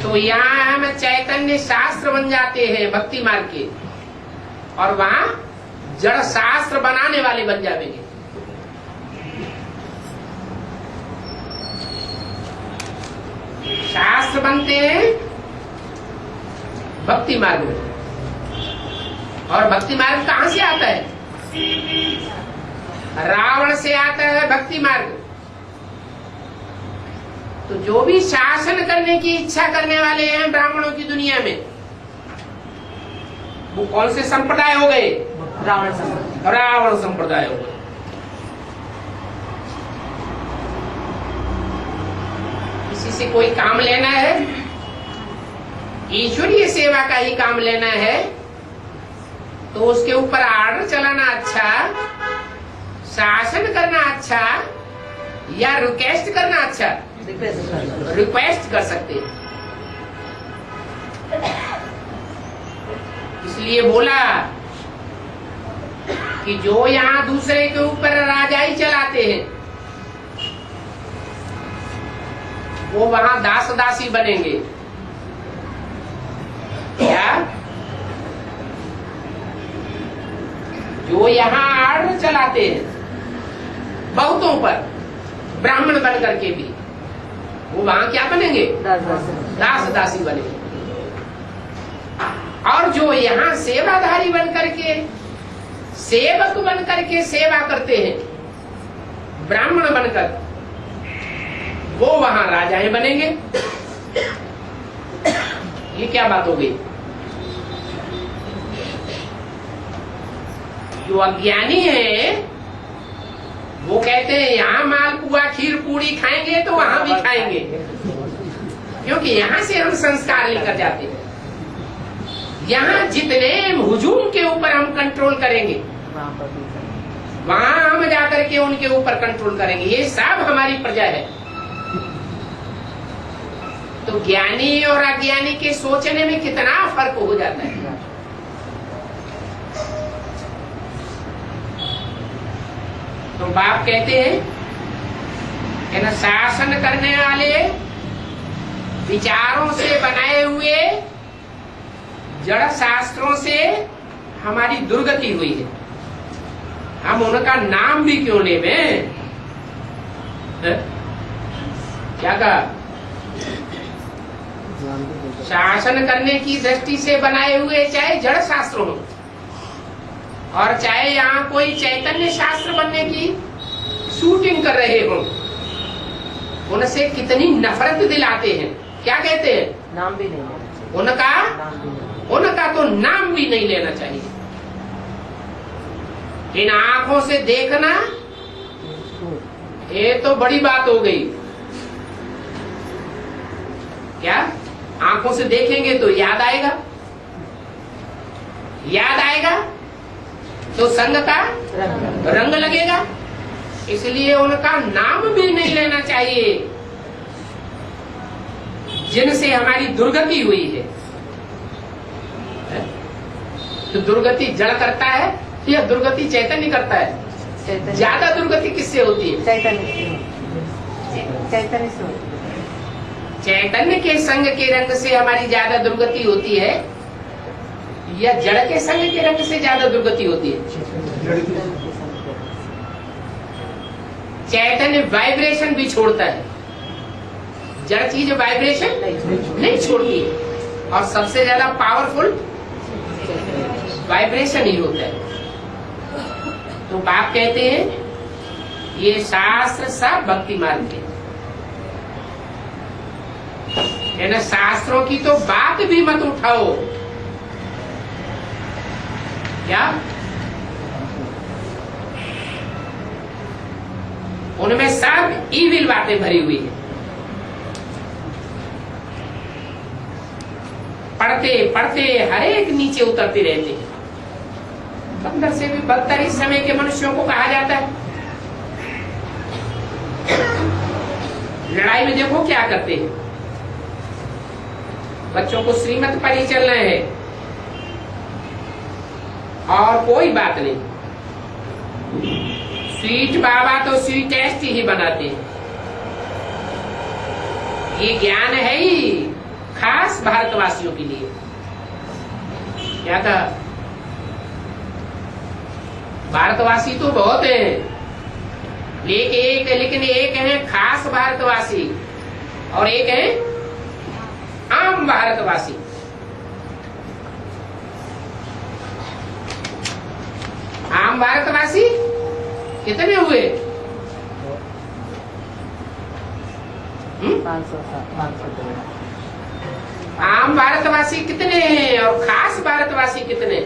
तो यहाँ हम चैतन्य शास्त्र बन जाते हैं भक्ति मार्ग के, और वहाँ जड़ शास्त्र बनाने वाले बन जाएंगे। शास्त्र बनते हैं भक्ति मार्ग में, और भक्ति मार्ग कहाँ से आता है? रावण से आता है भक्ति मार्ग। तो जो भी शासन करने की इच्छा करने वाले हैं ब्राह्मणों की दुनिया में, वो कौन से संप्रदाय हो गए? रावण संप्रदाय हो गए। किसी से कोई काम लेना है, ईश्वरीय सेवा का ही काम लेना है, तो उसके ऊपर आर्डर चलाना अच्छा, शासन करना अच्छा या रिक्वेस्ट करना अच्छा? रिक्वेस्ट कर सकते हैं। इसलिए बोला कि जो यहाँ दूसरे के ऊपर राजाई चलाते हैं वो वहां दास दासी बनेंगे। क्या? जो यहाँ आर्डर चलाते हैं बहुतों पर, ब्राह्मण बन करके भी, वो वहां क्या बनेंगे? दास दासी बनेंगे। और जो यहाँ सेवाधारी बन करके, सेवक बन करके सेवा करते हैं, ब्राह्मण बनकर, वो वहां राजाएं बनेंगे। ये क्या बात हो गई? जो अज्ञानी है वो कहते हैं यहाँ मालपुआ खीर पूड़ी खाएंगे तो वहां भी खाएंगे, क्योंकि यहाँ से हम संस्कार लेकर जाते हैं। यहाँ जितने हुजूम के ऊपर हम कंट्रोल करेंगे, वहां हम जाकर के उनके ऊपर कंट्रोल करेंगे। ये सब हमारी प्रजा है। तो ज्ञानी और अज्ञानी के सोचने में कितना फर्क हो जाता है। तो बाप कहते हैं कि न शासन करने वाले विचारों से बनाए हुए जड़ शास्त्रों से हमारी दुर्गति हुई है। हम उनका नाम भी क्यों लेवे? क्या कहा? शासन करने की दृष्टि से बनाए हुए चाहे जड़ शास्त्र हो, और चाहे यहाँ कोई चैतन्य शास्त्र बनने की शूटिंग कर रहे हो, उनसे कितनी नफरत दिलाते हैं। क्या कहते हैं? नाम भी नहीं लेना चाहिए। उनका तो नाम भी नहीं लेना चाहिए। इन आंखों से देखना ये तो बड़ी बात हो गई। क्या? आंखों से देखेंगे तो याद आएगा, याद आएगा तो संग का रंग लगेगा। इसलिए उनका नाम भी नहीं लेना चाहिए जिनसे हमारी दुर्गति हुई है। तो दुर्गति जड़ करता है या दुर्गति चैतन्य करता है? ज्यादा दुर्गति किससे होती है? चैतन्य से। चैतन्य के संग के रंग से हमारी ज्यादा दुर्गति होती है या जड़ के संग के रंग से ज्यादा दुर्गति होती है? चैतन्य वाइब्रेशन भी छोड़ता है, जड़ चीज वाइब्रेशन नहीं छोड़ती है, और सबसे ज्यादा पावरफुल वाइब्रेशन ही होता है। तो बाप कहते हैं ये शास्त्र सब भक्ति मार्ग के है ना। शास्त्रों की तो बात भी मत उठाओ, क्या उनमें सब ईविल बातें भरी हुई है। पढ़ते पढ़ते हर एक नीचे उतरते रहते हैं। अंदर से भी बदतर इस समय के मनुष्यों को कहा जाता है। लड़ाई में देखो क्या करते हैं, बच्चों को श्रीमत पर ही चलना है और कोई बात नहीं। स्वीट बाबा तो स्वीटेस्ट ही बनाते हैं। ये ज्ञान है ही खास भारतवासियों के लिए। क्या था, भारतवासी तो बहुत है, लेकिन एक है खास भारतवासी और एक है आम भारतवासी। आम भारतवासी कितने हुए? 500 आम भारतवासी कितने हैं और खास भारतवासी कितने?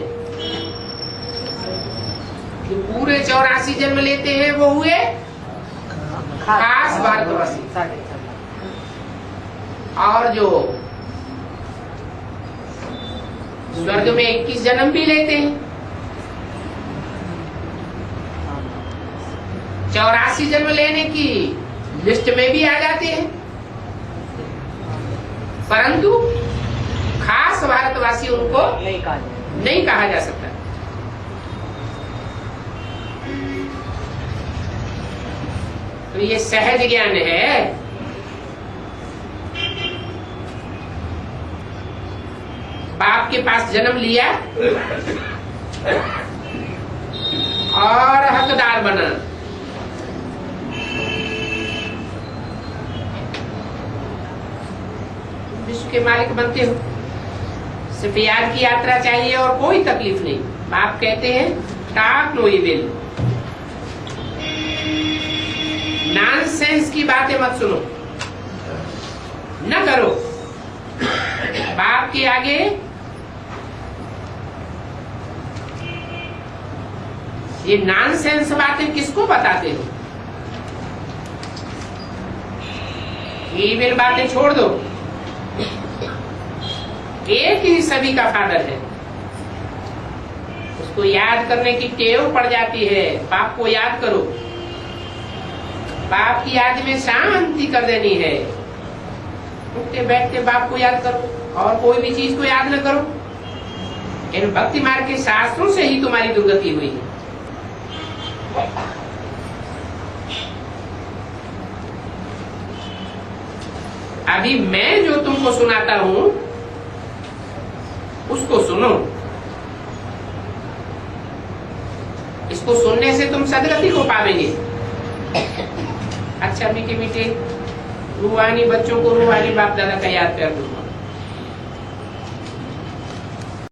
जो पूरे 84 जन्म लेते हैं वो हुए खास भारतवासी। और जो स्वर्ग में 21 जन्म भी लेते हैं, 84 जन्म लेने की लिस्ट में भी आ जाते हैं, परंतु खास भारतवासी उनको नहीं कहा जा सकता। तो ये सहज ज्ञान है। बाप के पास जन्म लिया और हकदार बना, विश्व के मालिक बनते हो। सिर्फ याद की यात्रा चाहिए और कोई तकलीफ नहीं। बाप कहते हैं टाक नो इविल, नॉनसेंस की बातें मत सुनो, न करो। बाप के आगे ये नॉनसेंस बातें किसको बताते हो? ईविल बातें छोड़ दो। एक ही सभी का फादर है, उसको याद करने की टेव पड़ जाती है। बाप को याद करो, बाप की याद में शांति कर देनी है। उठते बैठते बाप को याद करो और कोई भी चीज को याद न करो। इन भक्ति मार्ग के शास्त्रों से ही तुम्हारी दुर्गति हुई है। अभी मैं जो तुमको सुनाता हूं उसको सुनो। इसको सुनने से तुम सदगति को पावेंगे। अच्छा मीठे मीठे रूहानी बच्चों को रूहानी बाप दादा का याद कर दो।